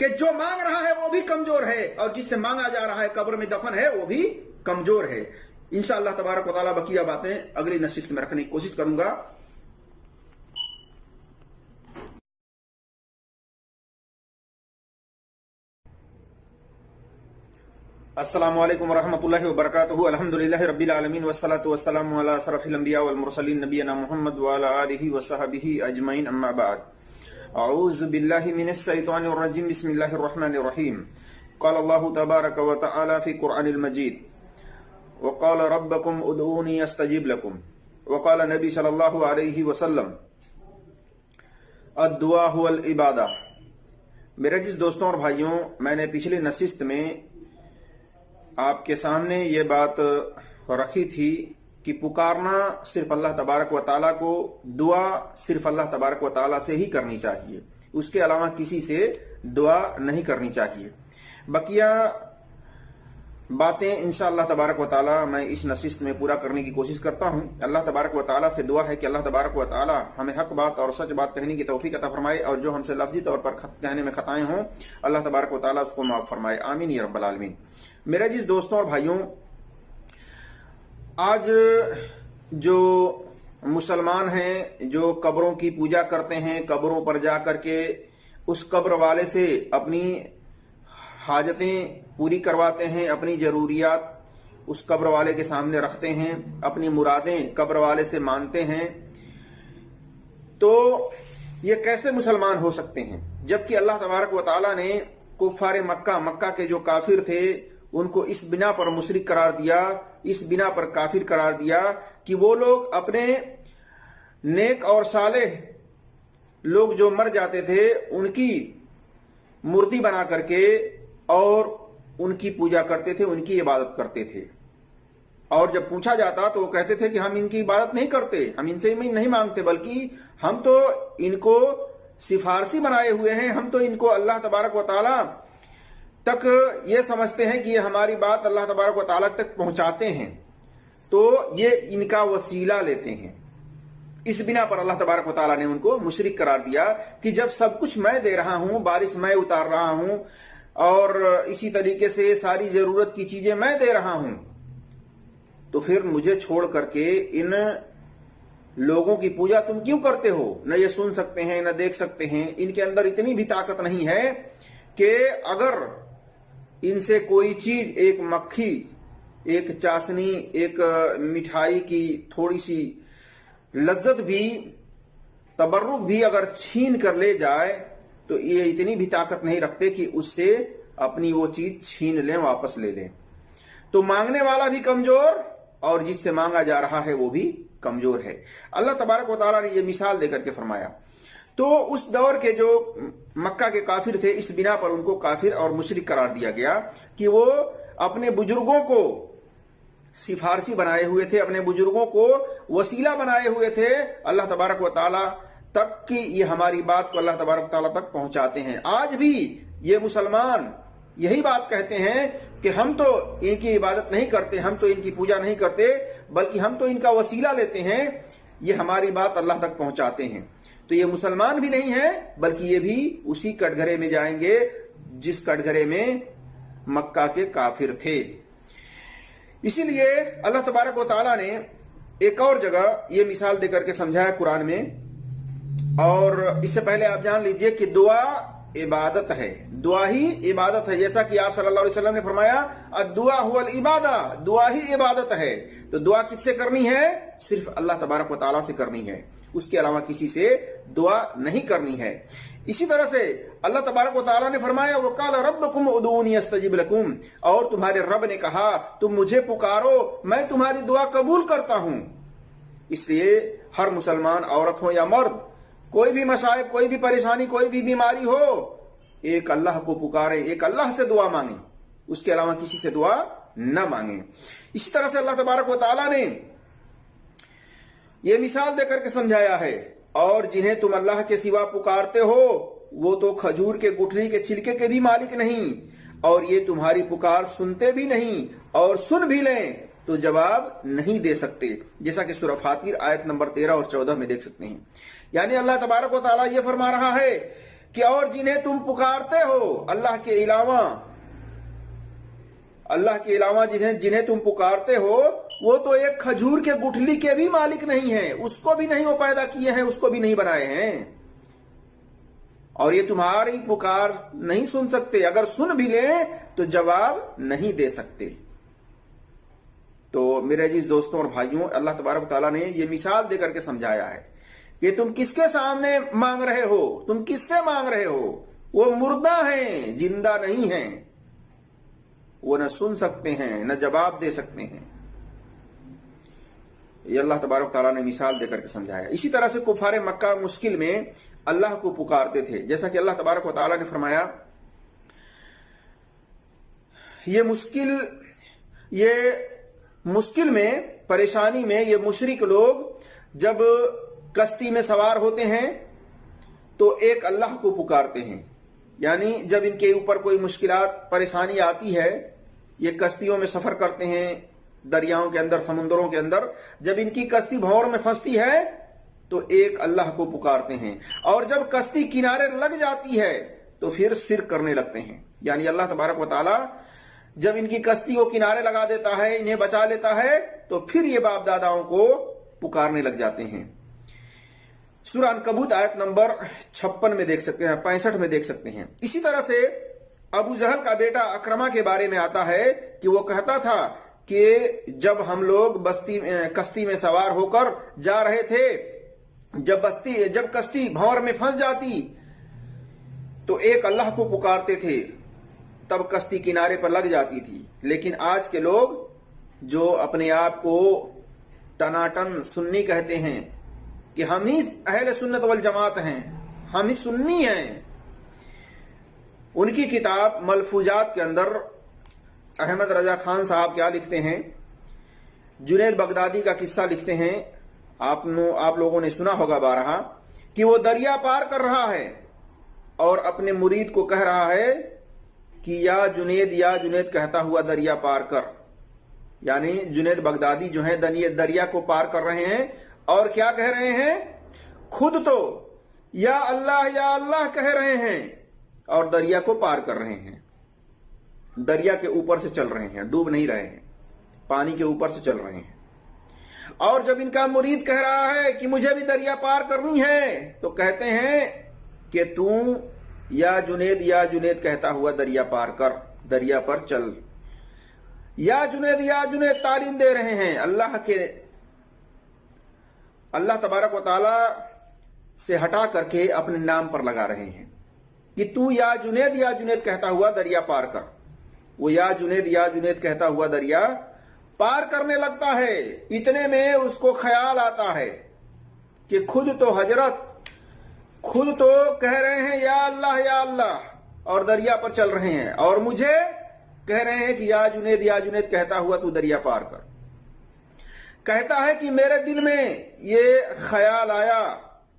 کہ جو مانگ رہا ہے وہ بھی کمزور ہے اور جس سے مانگا جا رہا ہے قبر میں دفن ہے وہ بھی کمزور ہے. انشاءاللہ تبارک و تعالیٰ بقیہ باتیں اگلی نشست میں رکھنے کی کوشش کروں گا. السلام علیکم ورحمۃ اللہ وبرکاتہ. الحمدللہ رب العالمین والصلاة والسلام علی اشرف الانبیاء والمرسلین نبینا محمد وعلی آلہ وصحبہ اجمعین. اما بعد. اعوذ باللہ من الشیطان الرجیم. بسم اللہ الرحمن الرحیم. قال اللہ تبارک و تعالی فی قرآن المجید وقال ربکم ادعونی استجب لکم وقال نبی صلی اللہ علیہ وسلم الدعاء هو العبادہ. میرے جس دوستوں اور بھائیوں، میں نے پچھلی نشست میں آپ کے سامنے یہ بات رکھی تھی کہ پکارنا صرف اللہ تبارک و تعالیٰ کو، دعا صرف اللہ تبارک و تعالیٰ سے ہی کرنی چاہیے، اس کے علاوہ کسی سے دعا نہیں کرنی چاہیے. بقیہ باتیں انشاءاللہ تبارک و تعالیٰ میں اس نشست میں پورا کرنے کی کوشش کرتا ہوں. اللہ تبارک و تعالیٰ سے دعا ہے کہ اللہ تبارک و تعالیٰ ہمیں حق بات اور سچ بات کہنے کی توفیق عطا فرمائے، اور جو ہم سے لفظی طور پر کہنے میں خطائیں ہوں اللہ تبارک و تعالیٰ اس کو معاف فرمائے. آمین یا رب العالمین. میرے جس دوستوں اور بھائیوں، آج جو مسلمان ہیں جو قبروں کی پوجا کرتے ہیں، قبروں پر جا کر کے اس قبر والے سے اپنی حاجتیں پوری کرواتے ہیں، اپنی ضروریات اس قبر والے کے سامنے رکھتے ہیں، اپنی مرادیں قبر والے سے مانتے ہیں، تو یہ کیسے مسلمان ہو سکتے ہیں؟ جبکہ اللہ تبارک و تعالیٰ نے کفار مکہ کے جو کافر تھے ان کو اس بنا پر مشرک قرار دیا، اس بنا پر کافر قرار دیا کہ وہ لوگ اپنے نیک اور صالح لوگ جو مر جاتے تھے ان کی مردی بنا کر کے اور ان کی پوجا کرتے تھے، ان کی عبادت کرتے تھے. اور جب پوچھا جاتا تو وہ کہتے تھے کہ ہم ان کی عبادت نہیں کرتے، ہم ان سے نہیں مانگتے، بلکہ ہم تو ان کو سفارشی بنائے ہوئے ہیں، ہم تو ان کو اللہ تبارک و تعالیٰ تک یہ سمجھتے ہیں کہ یہ ہماری بات اللہ تبارک و تعالیٰ تک پہنچاتے ہیں، تو یہ ان کا وسیلہ لیتے ہیں. اس بنا پر اللہ تبارک و تعالیٰ نے ان کو مشرک قرار دیا کہ جب سب کچھ میں دے رہا ہوں، بارش میں اتار رہا ہوں اور اسی طریقے سے ساری ضرورت کی چیزیں میں دے رہا ہوں، تو پھر مجھے چھوڑ کر کے ان لوگوں کی پوجا تم کیوں کرتے ہو؟ نہ یہ سن سکتے ہیں، نہ دیکھ سکتے ہیں، ان کے اندر اتنی بھی طاقت نہیں ہے کہ اگر ان سے کوئی چیز، ایک مکھی، ایک چاشنی، ایک مٹھائی کی تھوڑی سی لذت بھی، تبرک بھی اگر چھین کر لے جائے تو یہ اتنی بھی طاقت نہیں رکھتے کہ اس سے اپنی وہ چیز چھین لیں، واپس لے لیں. تو مانگنے والا بھی کمزور اور جس سے مانگا جا رہا ہے وہ بھی کمزور ہے. اللہ تبارک و تعالیٰ نے یہ مثال دے کر کے فرمایا. تو اس دور کے جو مکہ کے کافر تھے اس بنا پر ان کو کافر اور مشرک قرار دیا گیا کہ وہ اپنے بزرگوں کو سفارشی بنائے ہوئے تھے، اپنے بزرگوں کو وسیلہ بنائے ہوئے تھے اللہ تبارک و تعالیٰ تک کہ یہ ہماری بات کو اللہ تبارک و تعالیٰ تک پہنچاتے ہیں. آج بھی یہ مسلمان یہی بات کہتے ہیں کہ ہم تو ان کی عبادت نہیں کرتے، ہم تو ان کی پوجا نہیں کرتے، بلکہ ہم تو ان کا وسیلہ لیتے ہیں، یہ ہماری بات اللہ تک پہنچاتے ہیں. تو یہ مسلمان بھی نہیں ہے، بلکہ یہ بھی اسی کٹگرے میں جائیں گے جس کٹگرے میں مکہ کے کافر تھے. اسی لیے اللہ تبارک و تعالیٰ نے ایک اور جگہ یہ مثال دے کر کے سمجھایا قرآن میں. اور اس سے پہلے آپ جان لیجئے کہ دعا عبادت ہے، دعا ہی عبادت ہے، جیسا کہ آپ صلی اللہ علیہ وسلم نے فرمایا الدعاء هو العبادہ، دعا ہی عبادت ہے. تو دعا کس سے کرنی ہے؟ صرف اللہ تبارک و تعالیٰ سے کرنی ہے، اس کے علاوہ کسی سے دعا نہیں کرنی ہے. اسی طرح سے اللہ تبارک و تعالیٰ نے فرمایا وقال ربکم ادعونی استجب لکم، اور تمہارے رب نے کہا تم مجھے پکارو میں تمہاری دعا قبول کرتا ہوں. اس لیے ہر مسلمان عورت ہو یا مرد، کوئی بھی مصائب، کوئی بھی پریشانی، کوئی بھی بیماری ہو، ایک اللہ کو پکارے، ایک اللہ سے دعا مانگے، اس کے علاوہ کسی سے دعا نہ مانگے. اسی طرح سے اللہ تبارک و تعالیٰ نے یہ مثال دے کر کے سمجھایا ہے اور جنہیں تم اللہ کے سوا پکارتے ہو وہ تو کھجور کے گٹھلی کے چھلکے کے بھی مالک نہیں، اور یہ تمہاری پکار سنتے بھی نہیں، اور سن بھی لیں تو جواب نہیں دے سکتے، جیسا کہ سورہ فاطر آیت نمبر 13 اور 14 میں دیکھ سکتے ہیں. یعنی اللہ تبارک و تعالیٰ یہ فرما رہا ہے کہ اور جنہیں تم پکارتے ہو اللہ کے علاوہ جنہیں تم پکارتے ہو وہ تو ایک کھجور کے گٹھلی کے بھی مالک نہیں ہیں، اس کو بھی نہیں وہ پیدا کیے ہیں، اس کو بھی نہیں بنائے ہیں، اور یہ تمہاری پکار نہیں سن سکتے، اگر سن بھی لیں تو جواب نہیں دے سکتے۔ تو میرے عزیز دوستوں اور بھائیوں، اللہ تبارک و تعالیٰ نے یہ مثال دے کر کے سمجھایا ہے کہ تم کس کے سامنے مانگ رہے ہو، تم کس سے مانگ رہے ہو؟ وہ مردہ ہیں، زندہ نہیں ہیں، وہ نہ سن سکتے ہیں نہ جواب دے سکتے ہیں۔ یہ اللہ تبارک و تعالیٰ نے مثال دے کر کے سمجھایا۔ اسی طرح سے کفار مکہ مشکل میں اللہ کو پکارتے تھے، جیسا کہ اللہ تبارک و تعالیٰ نے فرمایا یہ مشکل میں، پریشانی میں یہ مشرک لوگ جب کشتی میں سوار ہوتے ہیں تو ایک اللہ کو پکارتے ہیں، یعنی جب ان کے اوپر کوئی مشکلات پریشانی آتی ہے، یہ کشتیوں میں سفر کرتے ہیں دریاؤں کے اندر، سمندروں کے اندر، جب ان کی کشتی بھنور میں پھنستی ہے تو ایک اللہ کو پکارتے ہیں، اور جب کشتی کنارے لگ جاتی ہے تو پھر شرک کرنے لگتے ہیں۔ یعنی اللہ تبارک و تعالی جب ان کی کشتی کو کنارے لگا دیتا ہے، انہیں بچا لیتا ہے، تو پھر یہ باپ داداؤں کو پکارنے لگ جاتے ہیں۔ سورہ عنکبوت آیت نمبر 56 میں دیکھ سکتے ہیں، 65 میں دیکھ سکتے ہیں۔ اسی طرح سے ابو جہل کا بیٹا اکرمہ کے بارے میں آتا ہے کہ وہ کہتا تھا کہ جب ہم لوگ کشتی میں سوار ہو کر جا رہے تھے، جب کشتی بھنور میں پھنس جاتی تو ایک اللہ کو پکارتے تھے، تب کشتی کنارے پر لگ جاتی تھی۔ لیکن آج کے لوگ جو اپنے آپ کو ٹناٹن سنی کہتے ہیں کہ ہم ہی اہل سنت والجماعت ہیں، ہم ہی سنی ہیں، ان کی کتاب ملفوظات کے اندر احمد رضا خان صاحب کیا لکھتے ہیں، جنید بغدادی کا قصہ لکھتے ہیں، آپ لوگوں نے سنا ہوگا بارہا، کہ وہ دریا پار کر رہا ہے اور اپنے مرید کو کہہ رہا ہے کہ یا جنید کہتا ہوا دریا پار کر۔ یعنی جنید بغدادی جو ہیں دریا کو پار کر رہے ہیں، اور کیا کہہ رہے ہیں؟ خود تو یا اللہ کہہ رہے ہیں اور دریا کو پار کر رہے ہیں، دریا کے اوپر سے چل رہے ہیں، ڈوب نہیں رہے ہیں، پانی کے اوپر سے چل رہے ہیں۔ اور جب ان کا مرید کہہ رہا ہے کہ مجھے بھی دریا پار کرنی ہے تو کہتے ہیں کہ تو یا جنید کہتا ہوا دریا پار کر، دریا پر چل۔ یا جنید تعلیم دے رہے ہیں، اللہ تبارک و تعالی سے ہٹا کر کے اپنے نام پر لگا رہے ہیں کہ تو یا جنید کہتا ہوا دریا پار کر۔ وہ یا جنید کہتا ہوا دریا پار کرنے لگتا ہے، اتنے میں اس کو خیال آتا ہے کہ خود تو کہہ رہے ہیں یا اللہ اور دریا پر چل رہے ہیں، اور مجھے کہہ رہے ہیں کہ یا جنید کہتا ہوا تو دریا پار کر۔ کہتا ہے کہ میرے دل میں یہ خیال آیا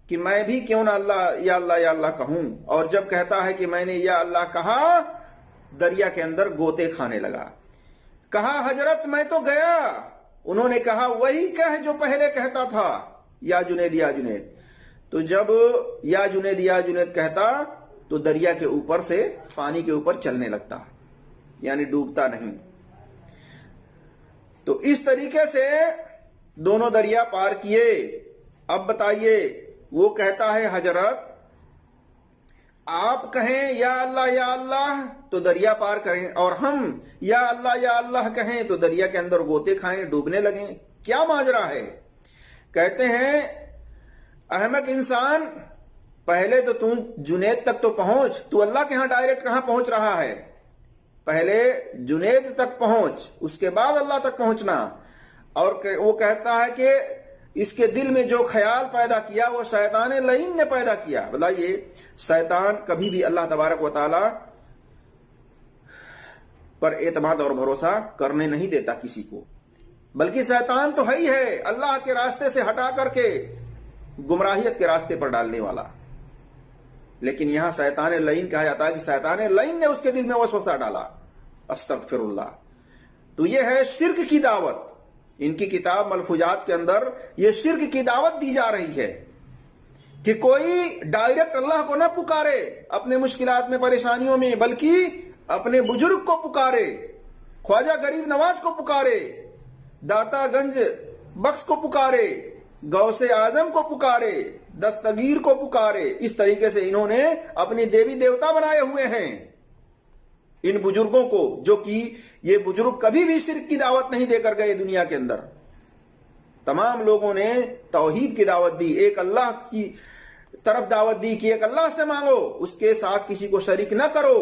کہ میں بھی کیوں نہ یا اللہ کہوں، اور جب کہتا ہے کہ میں نے یا اللہ کہا، دریا کے اندر گوتے کھانے لگا۔ کہا حضرت میں تو گیا، انہوں نے کہا وہی کہہ جو پہلے کہتا تھا یا جنید۔ تو جب یا جنید کہتا تو دریا کے اوپر سے پانی کے اوپر چلنے لگتا، یعنی ڈوبتا نہیں۔ تو اس طریقے سے دونوں دریا پار کیے۔ اب بتائیے، وہ کہتا ہے حضرت آپ کہیں یا اللہ تو دریا پار کریں، اور ہم یا اللہ کہیں تو دریا کے اندر گوتے کھائیں، ڈوبنے لگیں، کیا ماجرا ہے؟ کہتے ہیں احمق انسان، پہلے تو تم جنید تک تو پہنچ، تو اللہ کے ہاں ڈائریکٹ کہاں پہنچ رہا ہے؟ پہلے جنید تک پہنچ، اس کے بعد اللہ تک پہنچنا۔ اور وہ کہتا ہے کہ اس کے دل میں جو خیال پیدا کیا وہ شیطان لعین نے پیدا کیا۔ بتائیے، شیطان کبھی بھی اللہ تبارک و تعالی پر اعتماد اور بھروسہ کرنے نہیں دیتا کسی کو، بلکہ شیطان تو ہے ہی ہے اللہ کے راستے سے ہٹا کر کے گمراہیت کے راستے پر ڈالنے والا۔ لیکن یہاں شیطان لعین کہا جاتا ہے کہ شیطان لعین نے اس کے دل میں وسوسہ ڈالا، استغفر اللہ۔ تو یہ ہے شرک کی دعوت۔ ان کی کتاب ملفوظات کے اندر یہ شرک کی دعوت دی جا رہی ہے کہ کوئی ڈائریکٹ اللہ کو نہ پکارے اپنے مشکلات میں پریشانیوں میں، بلکہ اپنے بزرگ کو پکارے، خواجہ غریب نواز کو پکارے، داتا گنج بخش کو پکارے، غوث اعظم کو پکارے، دستگیر کو پکارے۔ اس طریقے سے انہوں نے اپنی دیوی دیوتا بنائے ہوئے ہیں ان بزرگوں کو، جو کہ یہ بزرگ کبھی بھی شرک کی دعوت نہیں دے کر گئے دنیا کے اندر۔ تمام لوگوں نے توحید کی دعوت دی، ایک اللہ کی طرف دعوت دی کہ ایک اللہ سے مانگو، اس کے ساتھ کسی کو شریک نہ کرو۔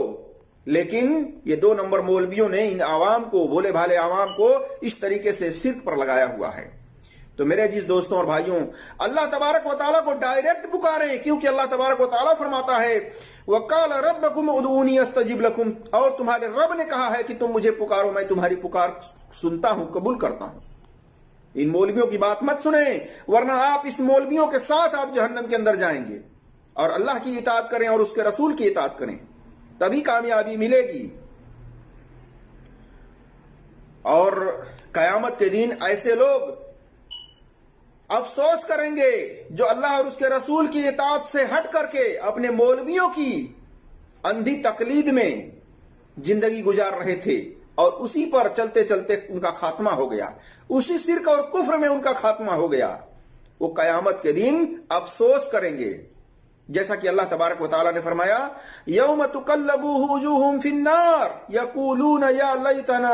لیکن یہ 2 نمبر مولویوں نے ان عوام کو، بولے بھالے عوام کو اس طریقے سے شرک پر لگایا ہوا ہے۔ تو میرے عزیز دوستوں اور بھائیوں، اللہ تبارک و تعالیٰ کو ڈائریکٹ پکاریں، کیونکہ اللہ تبارک و تعالیٰ فرماتا ہے وَقَالَ رَبَّكُمْ اُدْعُونِي أَسْتَجِبْ لَكُمْ، اور تمہارے رب نے کہا ہے کہ تم مجھے پکارو، میں تمہاری پکار سنتا ہوں، قبول کرتا ہوں۔ ان مولویوں کی بات مت سنیں، ورنہ آپ اس مولویوں کے ساتھ آپ جہنم کے اندر جائیں گے۔ اور اللہ کی اطاعت کریں اور اس کے رسول کی اطاعت کریں، تبھی کامیابی ملے گی۔ اور قیامت کے دن ایسے لوگ افسوس کریں گے جو اللہ اور اس کے رسول کی اطاعت سے ہٹ کر کے اپنے مولویوں کی اندھی تقلید میں زندگی گزار رہے تھے، اور اسی پر چلتے چلتے ان کا خاتمہ ہو گیا، اسی شرک اور کفر میں ان کا خاتمہ ہو گیا۔ وہ قیامت کے دن افسوس کریں گے، جیسا کہ اللہ تبارک و تعالیٰ نے فرمایا یوم تقلب وجوہہم فی النار یقولون یا لیتنا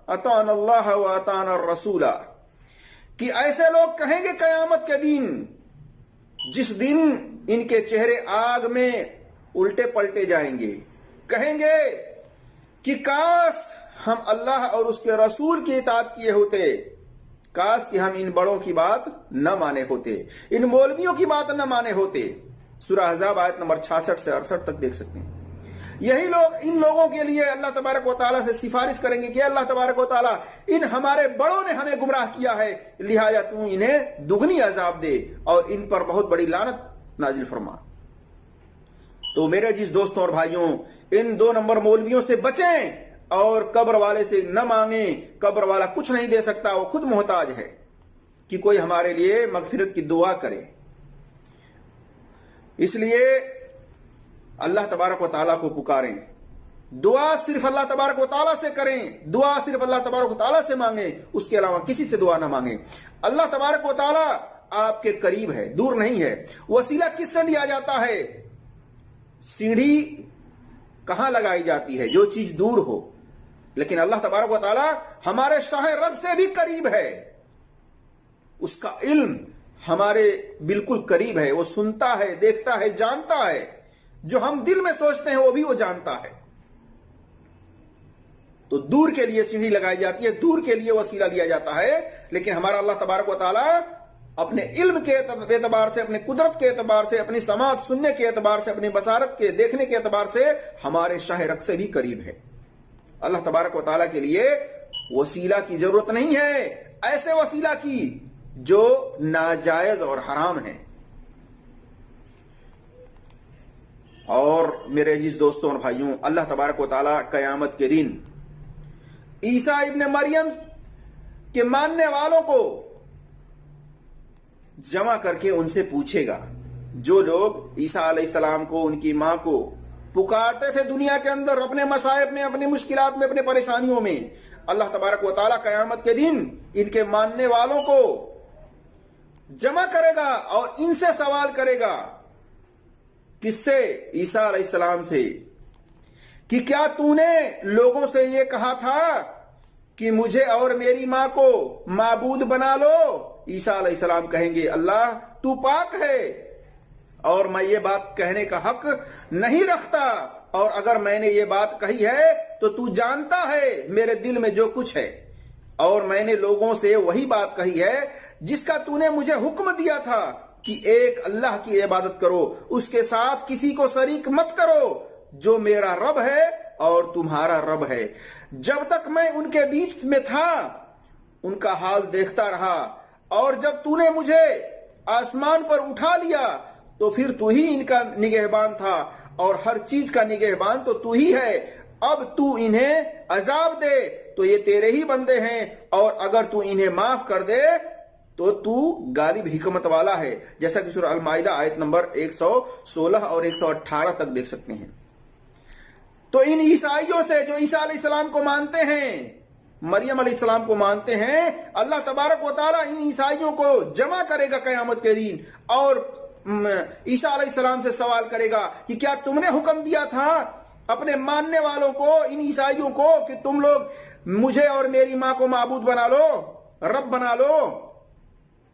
اطعنا اللہ واطعنا الرسول، کہ ایسے لوگ کہیں گے قیامت کے دن، جس دن ان کے چہرے آگ میں الٹے پلٹے جائیں گے، کہیں گے کہ کاش ہم اللہ اور اس کے رسول کی اطاعت کیے ہوتے، کاش کہ ہم ان بڑوں کی بات نہ مانے ہوتے، ان مولویوں کی بات نہ مانے ہوتے۔ سورہ احزاب آیت نمبر 66 سے 68 تک دیکھ سکتے ہیں۔ یہی لوگ ان لوگوں کے لیے اللہ تبارک و تعالیٰ سے سفارش کریں گے کہ اللہ تبارک و تعالیٰ، ان ہمارے بڑوں نے ہمیں گمراہ کیا ہے، لہذا تو انہیں دگنی عذاب دے اور ان پر بہت بڑی لعنت نازل فرما۔ تو میرے عزیز دوستوں اور بھائیوں، ان 2 نمبر مولویوں سے بچیں اور قبر والے سے نہ مانگیں۔ قبر والا کچھ نہیں دے سکتا، وہ خود محتاج ہے کہ کوئی ہمارے لیے مغفرت کی دعا کرے۔ اس لیے اللہ تبارک و تعالیٰ کو پکاریں، دعا صرف اللہ تبارک و تعالیٰ سے کریں، دعا صرف اللہ تبارک و تعالیٰ سے مانگیں، اس کے علاوہ کسی سے دعا نہ مانگیں۔ اللہ تبارک و تعالیٰ آپ کے قریب ہے، دور نہیں ہے۔ وسیلہ کس سے لیا جاتا ہے؟ سیڑھی کہاں لگائی جاتی ہے؟ جو چیز دور ہو۔ لیکن اللہ تبارک و تعالیٰ ہمارے شاہ رگ سے بھی قریب ہے، اس کا علم ہمارے بالکل قریب ہے، وہ سنتا ہے، دیکھتا ہے، جانتا ہے، جو ہم دل میں سوچتے ہیں وہ بھی وہ جانتا ہے۔ تو دور کے لیے سیڑھی لگائی جاتی ہے، دور کے لیے وسیلہ لیا جاتا ہے، لیکن ہمارا اللہ تبارک و تعالیٰ اپنے علم کے اعتبار سے، اپنے قدرت کے اعتبار سے، اپنی سماعت سننے کے اعتبار سے، اپنی بصارت کے دیکھنے کے اعتبار سے ہمارے شاہ رگ سے بھی قریب ہے۔ اللہ تبارک و تعالیٰ کے لیے وسیلہ کی ضرورت نہیں ہے، ایسے وسیلہ کی جو ناجائز اور حرام ہیں۔ اور میرے عزیز دوستوں اور بھائیوں، اللہ تبارک و تعالیٰ قیامت کے دن عیسیٰ ابن مریم کے ماننے والوں کو جمع کر کے ان سے پوچھے گا، جو لوگ عیسیٰ علیہ السلام کو، ان کی ماں کو پکارتے تھے دنیا کے اندر اپنے مصائب میں، اپنی مشکلات میں، اپنے پریشانیوں میں، اللہ تبارک و تعالیٰ قیامت کے دن ان کے ماننے والوں کو جمع کرے گا اور ان سے سوال کرے گا۔ کس سے؟ عیسیٰ علیہ السلام سے، کہ کیا تو نے لوگوں سے یہ کہا تھا کہ مجھے اور میری ماں کو معبود بنا لو؟ عیسیٰ علیہ السلام کہیں گے اللہ تو پاک ہے اور میں یہ بات کہنے کا حق نہیں رکھتا، اور اگر میں نے یہ بات کہی ہے تو تو جانتا ہے میرے دل میں جو کچھ ہے، اور میں نے لوگوں سے وہی بات کہی ہے جس کا تو نے مجھے حکم دیا تھا کہ ایک اللہ کی عبادت کرو، اس کے ساتھ کسی کو شریک مت کرو، جو میرا رب ہے اور تمہارا رب ہے۔ جب تک میں ان کے بیچ میں تھا ان کا حال دیکھتا رہا، اور جب تو نے مجھے آسمان پر اٹھا لیا تو پھر تو ہی ان کا نگہبان تھا، اور ہر چیز کا نگہبان تو تو ہی ہے۔ اب تو انہیں عذاب دے تو یہ تیرے ہی بندے ہیں، اور اگر تو انہیں معاف کر دے تو تو غالب حکمت والا ہے، جیسا کہ سورہ المائدہ آیت نمبر 116 اور 118 تک دیکھ سکتے ہیں۔ تو ان عیسائیوں سے جو عیسیٰ علیہ السلام کو مانتے ہیں، مریم علیہ السلام کو مانتے ہیں، اللہ تبارک و تعالیٰ ان عیسائیوں کو جمع کرے گا قیامت کے دن، اور عیسیٰ علیہ السلام سے سوال کرے گا کہ کیا تم نے حکم دیا تھا اپنے ماننے والوں کو، ان عیسائیوں کو، کہ تم لوگ مجھے اور میری ماں کو معبود بنا لو، رب بنا لو؟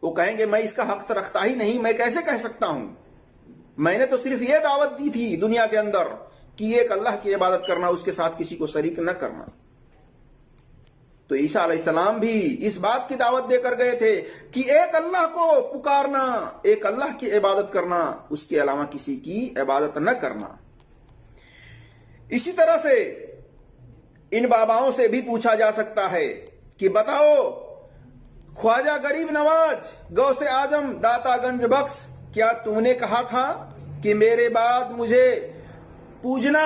وہ کہیں گے میں اس کا حق رکھتا ہی نہیں، میں کیسے کہہ سکتا ہوں، میں نے تو صرف یہ دعوت دی تھی دنیا کے اندر کہ ایک اللہ کی عبادت کرنا، اس کے ساتھ کسی کو شریک نہ کرنا۔ تو عیسیٰ علیہ السلام بھی اس بات کی دعوت دے کر گئے تھے کہ ایک اللہ کو پکارنا، ایک اللہ کی عبادت کرنا، اس کے علاوہ کسی کی عبادت نہ کرنا۔ اسی طرح سے ان باباؤں سے بھی پوچھا جا سکتا ہے کہ بتاؤ خواجہ غریب نواز، غوث اعظم، داتا گنج بخش، کیا تم نے کہا تھا کہ میرے بعد مجھے پوجنا،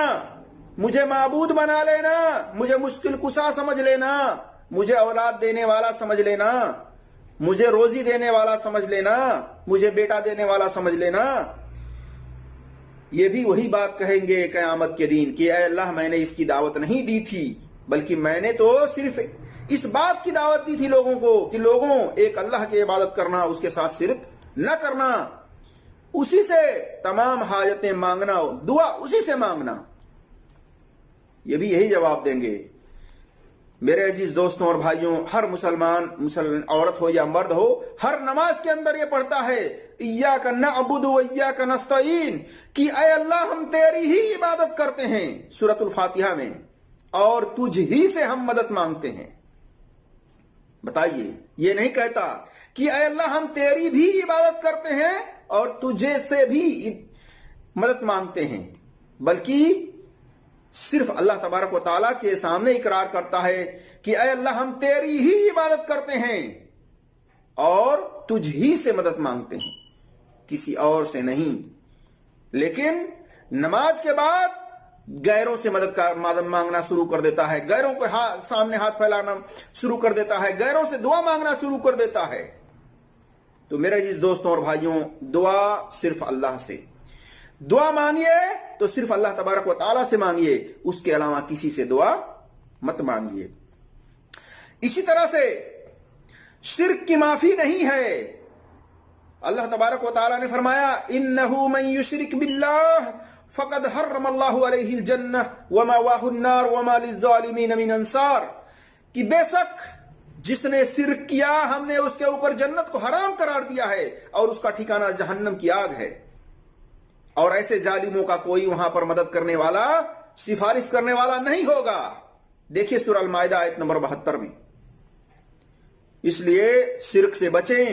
مجھے معبود بنا لینا، مجھے مشکل کشا سمجھ لینا، مجھے اولاد دینے والا سمجھ لینا، مجھے روزی دینے والا سمجھ لینا، مجھے بیٹا دینے والا سمجھ لینا؟ یہ بھی وہی بات کہیں گے قیامت کے دن کہ اے اللہ میں نے اس کی دعوت نہیں دی تھی، بلکہ میں نے تو صرف اس بات کی دعوت دی تھی لوگوں کو کہ لوگوں ایک اللہ کی عبادت کرنا، اس کے ساتھ شرک نہ کرنا، اسی سے تمام حاجتیں مانگنا، دعا اسی سے مانگنا۔ یہ بھی یہی جواب دیں گے۔ میرے عزیز دوستوں اور بھائیوں، ہر مسلمان عورت ہو یا مرد ہو، ہر نماز کے اندر یہ پڑھتا ہے ایاک نعبد و ایاک نستعین، کہ اے اللہ ہم تیری ہی عبادت کرتے ہیں سورۃ الفاتحہ میں، اور تجھ ہی سے ہم مدد مانگتے ہیں۔ بتائیے، یہ نہیں کہتا کہ اے اللہ ہم تیری بھی عبادت کرتے ہیں اور تجھے سے بھی مدد مانگتے ہیں، بلکہ صرف اللہ تبارک و تعالیٰ کے سامنے اقرار کرتا ہے کہ اے اللہ ہم تیری ہی عبادت کرتے ہیں اور تجھ ہی سے مدد مانگتے ہیں، کسی اور سے نہیں۔ لیکن نماز کے بعد غیروں سے مدد مانگنا شروع کر دیتا ہے، غیروں کے سامنے ہاتھ پھیلانا شروع کر دیتا ہے، غیروں سے دعا مانگنا شروع کر دیتا ہے۔ تو میرے عزیز دوستوں اور بھائیوں، دعا صرف اللہ سے، دعا مانگیے تو صرف اللہ تبارک و تعالیٰ سے مانگیے، اس کے علاوہ کسی سے دعا مت مانگیے۔ اسی طرح سے شرک کی معافی نہیں ہے۔ اللہ تبارک و تعالیٰ نے فرمایا انہ من یشرک باللہ فقد حرم اللہ علیہ الجنہ ومأواہ النار وما للظالمین من انصار، کہ بے شک جس نے شرک کیا ہم نے اس کے اوپر جنت کو حرام قرار دیا ہے اور اس کا ٹھکانہ جہنم کی آگ ہے، اور ایسے ظالموں کا کوئی وہاں پر مدد کرنے والا، سفارش کرنے والا نہیں ہوگا۔ دیکھیے سورہ المائدہ آیت نمبر 72 میں۔ اس لیے شرک سے بچیں،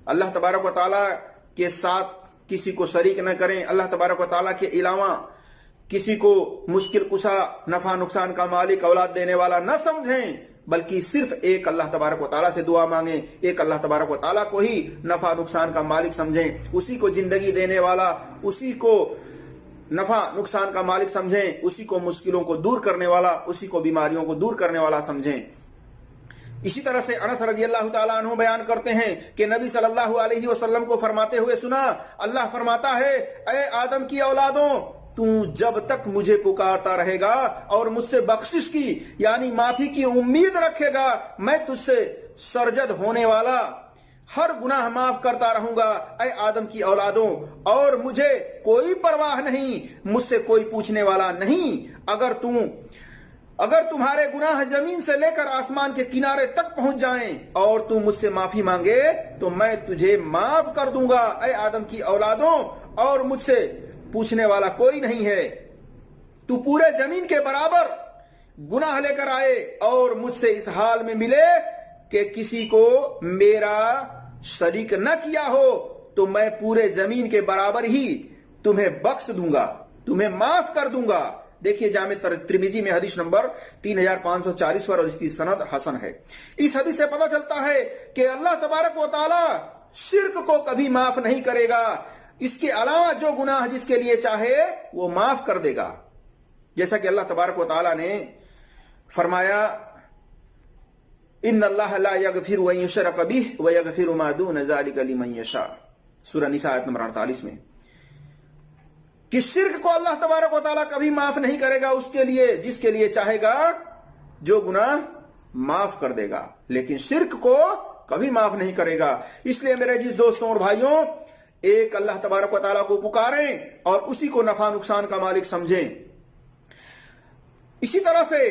اللہ تبارک و تعالیٰ کے ساتھ کسی کو شریک نہ کریں، اللہ تبارک و تعالیٰ کے علاوہ کسی کو مشکل کشا، نفع نقصان کا مالک، اولاد دینے والا نہ سمجھیں، بلکہ صرف ایک اللہ تبارک و تعالیٰ سے دعا مانگیں، ایک اللہ تبارک و تعالیٰ کو ہی نفع نقصان کا مالک سمجھیں، اسی کو زندگی دینے والا، اسی کو نفع نقصان کا مالک سمجھیں، اسی کو مشکلوں کو دور کرنے والا، اسی کو بیماریوں کو دور کرنے والا سمجھیں۔ اسی طرح سے انس رضی اللہ تعالیٰ عنہ بیان کرتے ہیں کہ نبی صلی اللہ علیہ وسلم کو فرماتے ہوئے سنا، اللہ فرماتا ہے اے آدم کی اولادوں، تو جب تک مجھے پکارتا رہے گا اور مجھ سے بخشش کی یعنی معافی کی امید رکھے گا، میں تجھ سے سرزد ہونے والا ہر گناہ معاف کرتا رہوں گا اے آدم کی اولادوں، اور مجھے کوئی پرواہ نہیں، مجھ سے کوئی پوچھنے والا نہیں۔ اگر تمہارے گناہ زمین سے لے کر آسمان کے کنارے تک پہنچ جائیں اور تو مجھ سے معافی مانگے تو میں تجھے معاف کر دوں گا اے آدم کی اولادوں، اور مجھ سے پوچھنے والا کوئی نہیں ہے۔ تو پورے زمین کے برابر گناہ لے کر آئے اور مجھ سے اس حال میں ملے کہ کسی کو میرا شریک نہ کیا ہو، تو میں پورے زمین کے برابر ہی تمہیں بخش دوں گا، تمہیں معاف کر دوں گا۔ دیکھیے جامع ترمذی میں حدیث نمبر 3540 پر، اور اس کی سند حسن ہے۔ اس حدیث سے پتہ چلتا ہے کہ اللہ تبارک و تعالی شرک کو کبھی معاف نہیں کرے گا، اس کے علاوہ جو گناہ جس کے لیے چاہے وہ معاف کر دے گا۔ جیسا کہ اللہ تبارک و تعالی نے فرمایا، وَإِن تُشْرِكْ بِاللَّهِ فَقَدْ حَرَّمَ اللَّهُ عَلَيْهِ الْجَنَّةَ وَمَأْوَاهُ النَّارُ وَمَا لِلظَّالِمِينَ مِنْ أَنصَارٍ، کہ بے شک جس نے ان اللہ لا یغفر ان یشرک بہ ویغفر ما دون ذلک لمن یشاء، سورہ نساء آیت نمبر 48 میں، کہ شرک کو اللہ تبارک و تعالیٰ کبھی معاف نہیں کرے گا اس کے لیے جس کے لیے چاہے گا، جو گناہ معاف کر دے گا، لیکن شرک کو کبھی معاف نہیں کرے گا۔ اس لیے میرے عزیز دوستوں اور بھائیوں، ایک اللہ تبارک و تعالیٰ کو پکاریں اور اسی کو نفع نقصان کا مالک سمجھیں۔ اسی طرح سے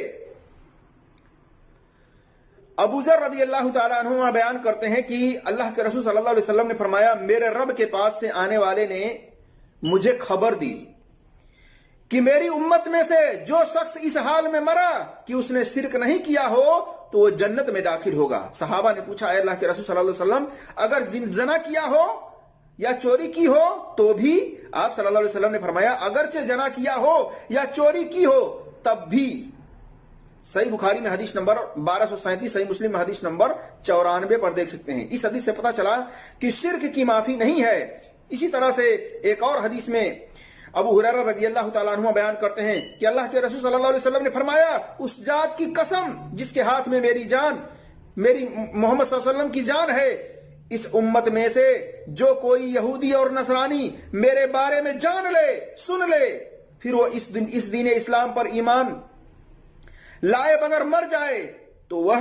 ابو ذر رضی اللہ تعالیٰ عنہ بیان کرتے ہیں کہ اللہ کے رسول صلی اللہ علیہ وسلم نے فرمایا، میرے رب کے پاس سے آنے والے نے مجھے خبر دی کہ میری امت میں سے جو شخص اس حال میں مرا کہ اس نے شرک نہیں کیا ہو تو وہ جنت میں داخل ہوگا۔ صحابہ نے پوچھا، اے اللہ کے رسول صلی اللہ علیہ وسلم، اگر زنا کیا ہو یا چوری کی ہو تو بھی؟ آپ صلی اللہ علیہ وسلم نے فرمایا، اگرچہ زنا کیا ہو یا چوری کی ہو تب بھی۔ صحیح بخاری میں حدیث نمبر 1237، صحیح مسلم میں حدیث نمبر 94 پر دیکھ سکتے ہیں۔ اس حدیث سے پتہ چلا کہ شرک کی معافی نہیں ہے۔ اسی طرح سے ایک اور حدیث میں ابو ہریرہ رضی اللہ تعالیٰ عنہ بیان کرتے ہیں کہ اللہ کے رسول صلی اللہ علیہ وسلم نے فرمایا، اس ذات کی قسم جس کے ہاتھ میں میری محمد صلی اللہ علیہ وسلم کی جان ہے، اس امت میں سے جو کوئی یہودی اور نصرانی میرے بارے میں جان لے، سن لے، پھر وہ اس دین اسلام پر ایمان لائے بغیر مر جائے تو وہ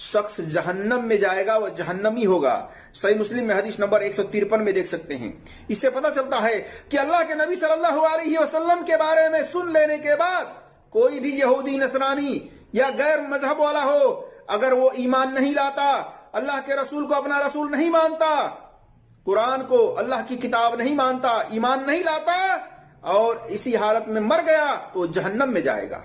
شخص جہنم میں جائے گا، وہ جہنمی ہوگا۔ صحیح مسلم میں حدیث نمبر 153 میں دیکھ سکتے ہیں۔ اس سے پتہ چلتا ہے کہ اللہ کے نبی صلی اللہ علیہ وسلم کے بارے میں سن لینے کے بعد کوئی بھی یہودی نصرانی یا غیر مذہب والا ہو، اگر وہ ایمان نہیں لاتا، اللہ کے رسول کو اپنا رسول نہیں مانتا، قرآن کو اللہ کی کتاب نہیں مانتا، ایمان نہیں لاتا اور اسی حالت میں مر گیا تو جہنم میں جائے گا۔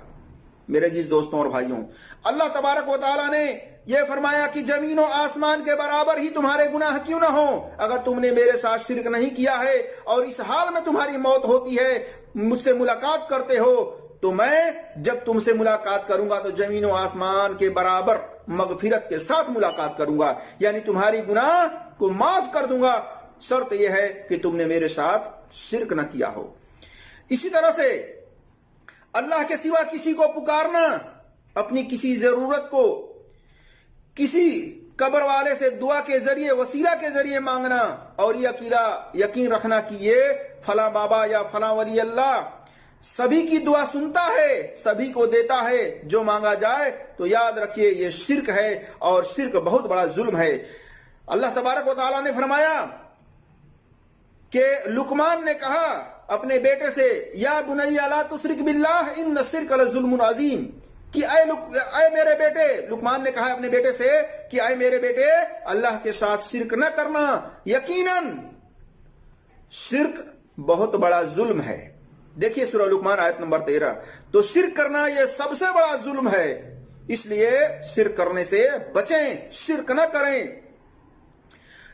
میرے عزیز دوستوں اور بھائیوں، اللہ تبارک و تعالیٰ نے یہ فرمایا کہ زمین و آسمان کے برابر ہی تمہارے گناہ کیوں نہ ہوں، اگر تم نے میرے ساتھ شرک نہیں کیا ہے اور اس حال میں تمہاری موت ہوتی ہے، مجھ سے ملاقات کرتے ہو، تو میں جب تم سے ملاقات کروں گا تو زمین و آسمان کے برابر مغفرت کے ساتھ ملاقات کروں گا، یعنی تمہاری گناہ کو معاف کر دوں گا، شرط یہ ہے کہ تم نے میرے ساتھ شرک نہ کیا ہو۔ اسی طرح سے اللہ کے سوا کسی کو پکارنا، اپنی کسی ضرورت کو کسی قبر والے سے دعا کے ذریعے، وسیلہ کے ذریعے مانگنا، اور یہ عقیدہ یقین رکھنا کہ یہ فلاں بابا یا فلاں ولی اللہ سبھی کی دعا سنتا ہے، سبھی کو دیتا ہے جو مانگا جائے، تو یاد رکھیے یہ شرک ہے، اور شرک بہت بڑا ظلم ہے۔ اللہ تبارک و تعالیٰ نے فرمایا کہ لقمان نے کہا اپنے بیٹے سے، یا بنی لا تشرک باللہ ان الشرک لظلم عظیم، کہ اے میرے بیٹے، لقمان نے کہا اپنے بیٹے سے کہ اے میرے بیٹے، اللہ کے ساتھ شرک نہ کرنا، یقیناً شرک بہت بڑا ظلم ہے۔ دیکھیے سورہ لقمان آیت نمبر 13۔ تو شرک کرنا یہ سب سے بڑا ظلم ہے، اس لیے شرک کرنے سے بچیں، شرک نہ کریں۔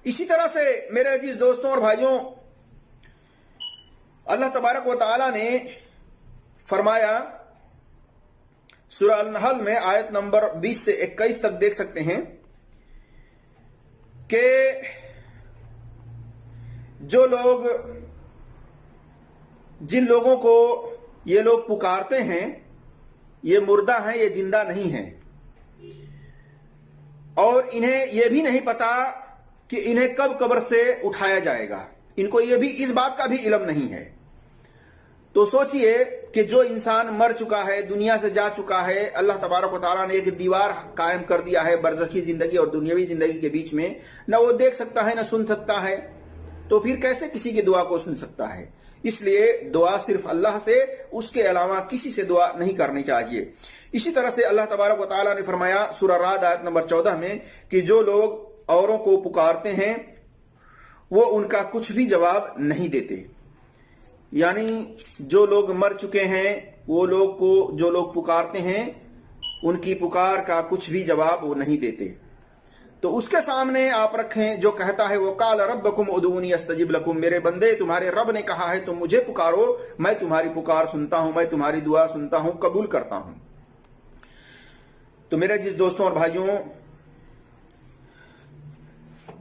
اسی طرح سے میرے عزیز دوستوں اور بھائیوں، اللہ تبارک و تعالیٰ نے فرمایا سورہ النحل میں آیت نمبر 20 سے 21 تک دیکھ سکتے ہیں کہ جو لوگ، جن لوگوں کو یہ لوگ پکارتے ہیں، یہ مردہ ہیں، یہ زندہ نہیں ہیں، اور انہیں یہ بھی نہیں پتا کہ انہیں کب قبر سے اٹھایا جائے گا، ان کو یہ بھی اس بات کا بھی علم نہیں ہے۔ تو سوچئے کہ جو انسان مر چکا ہے، دنیا سے جا چکا ہے، اللہ تبارک و تعالیٰ نے ایک دیوار قائم کر دیا ہے برزخی زندگی اور دنیاوی زندگی کے بیچ میں، نہ وہ دیکھ سکتا ہے نہ سن سکتا ہے، تو پھر کیسے کسی کی دعا کو سن سکتا ہے؟ اس لیے دعا صرف اللہ سے، اس کے علاوہ کسی سے دعا نہیں کرنی چاہیے۔ اسی طرح سے اللہ تبارک و تعالیٰ نے فرمایا سورہ رعد آیت نمبر 14 میں کہ جو لوگ اوروں کو پکارتے ہیں وہ ان کا کچھ بھی جواب نہیں دیتے، یعنی جو لوگ مر چکے ہیں وہ جو لوگ پکارتے ہیں ان کی پکار کا کچھ بھی جواب وہ نہیں دیتے۔ تو اس کے سامنے آپ رکھیں جو کہتا ہے، وَقَالَ رَبَّكُمْ اُدْعُونِي أَسْتَجِبْ لَكُمْ، میرے بندے تمہارے رب نے کہا ہے تم مجھے پکارو، میں تمہاری پکار سنتا ہوں، میں تمہاری دعا سنتا ہوں، قبول کرتا ہوں۔ تو میرے جس دوستوں اور بھائیوں،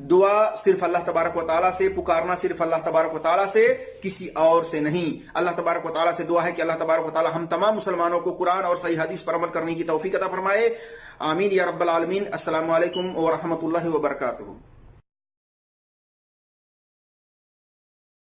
دعا صرف اللہ تبارک و تعالیٰ سے، پکارنا صرف اللہ تبارک و تعالیٰ سے، کسی اور سے نہیں۔ اللہ تبارک و تعالیٰ سے دعا ہے کہ اللہ تبارک و تعالیٰ ہم تمام مسلمانوں کو قرآن اور صحیح حدیث پر عمل کرنے کی توفیق عطا فرمائے۔ آمین یا رب العالمین. السلام علیکم ورحمۃ اللہ وبرکاتہ.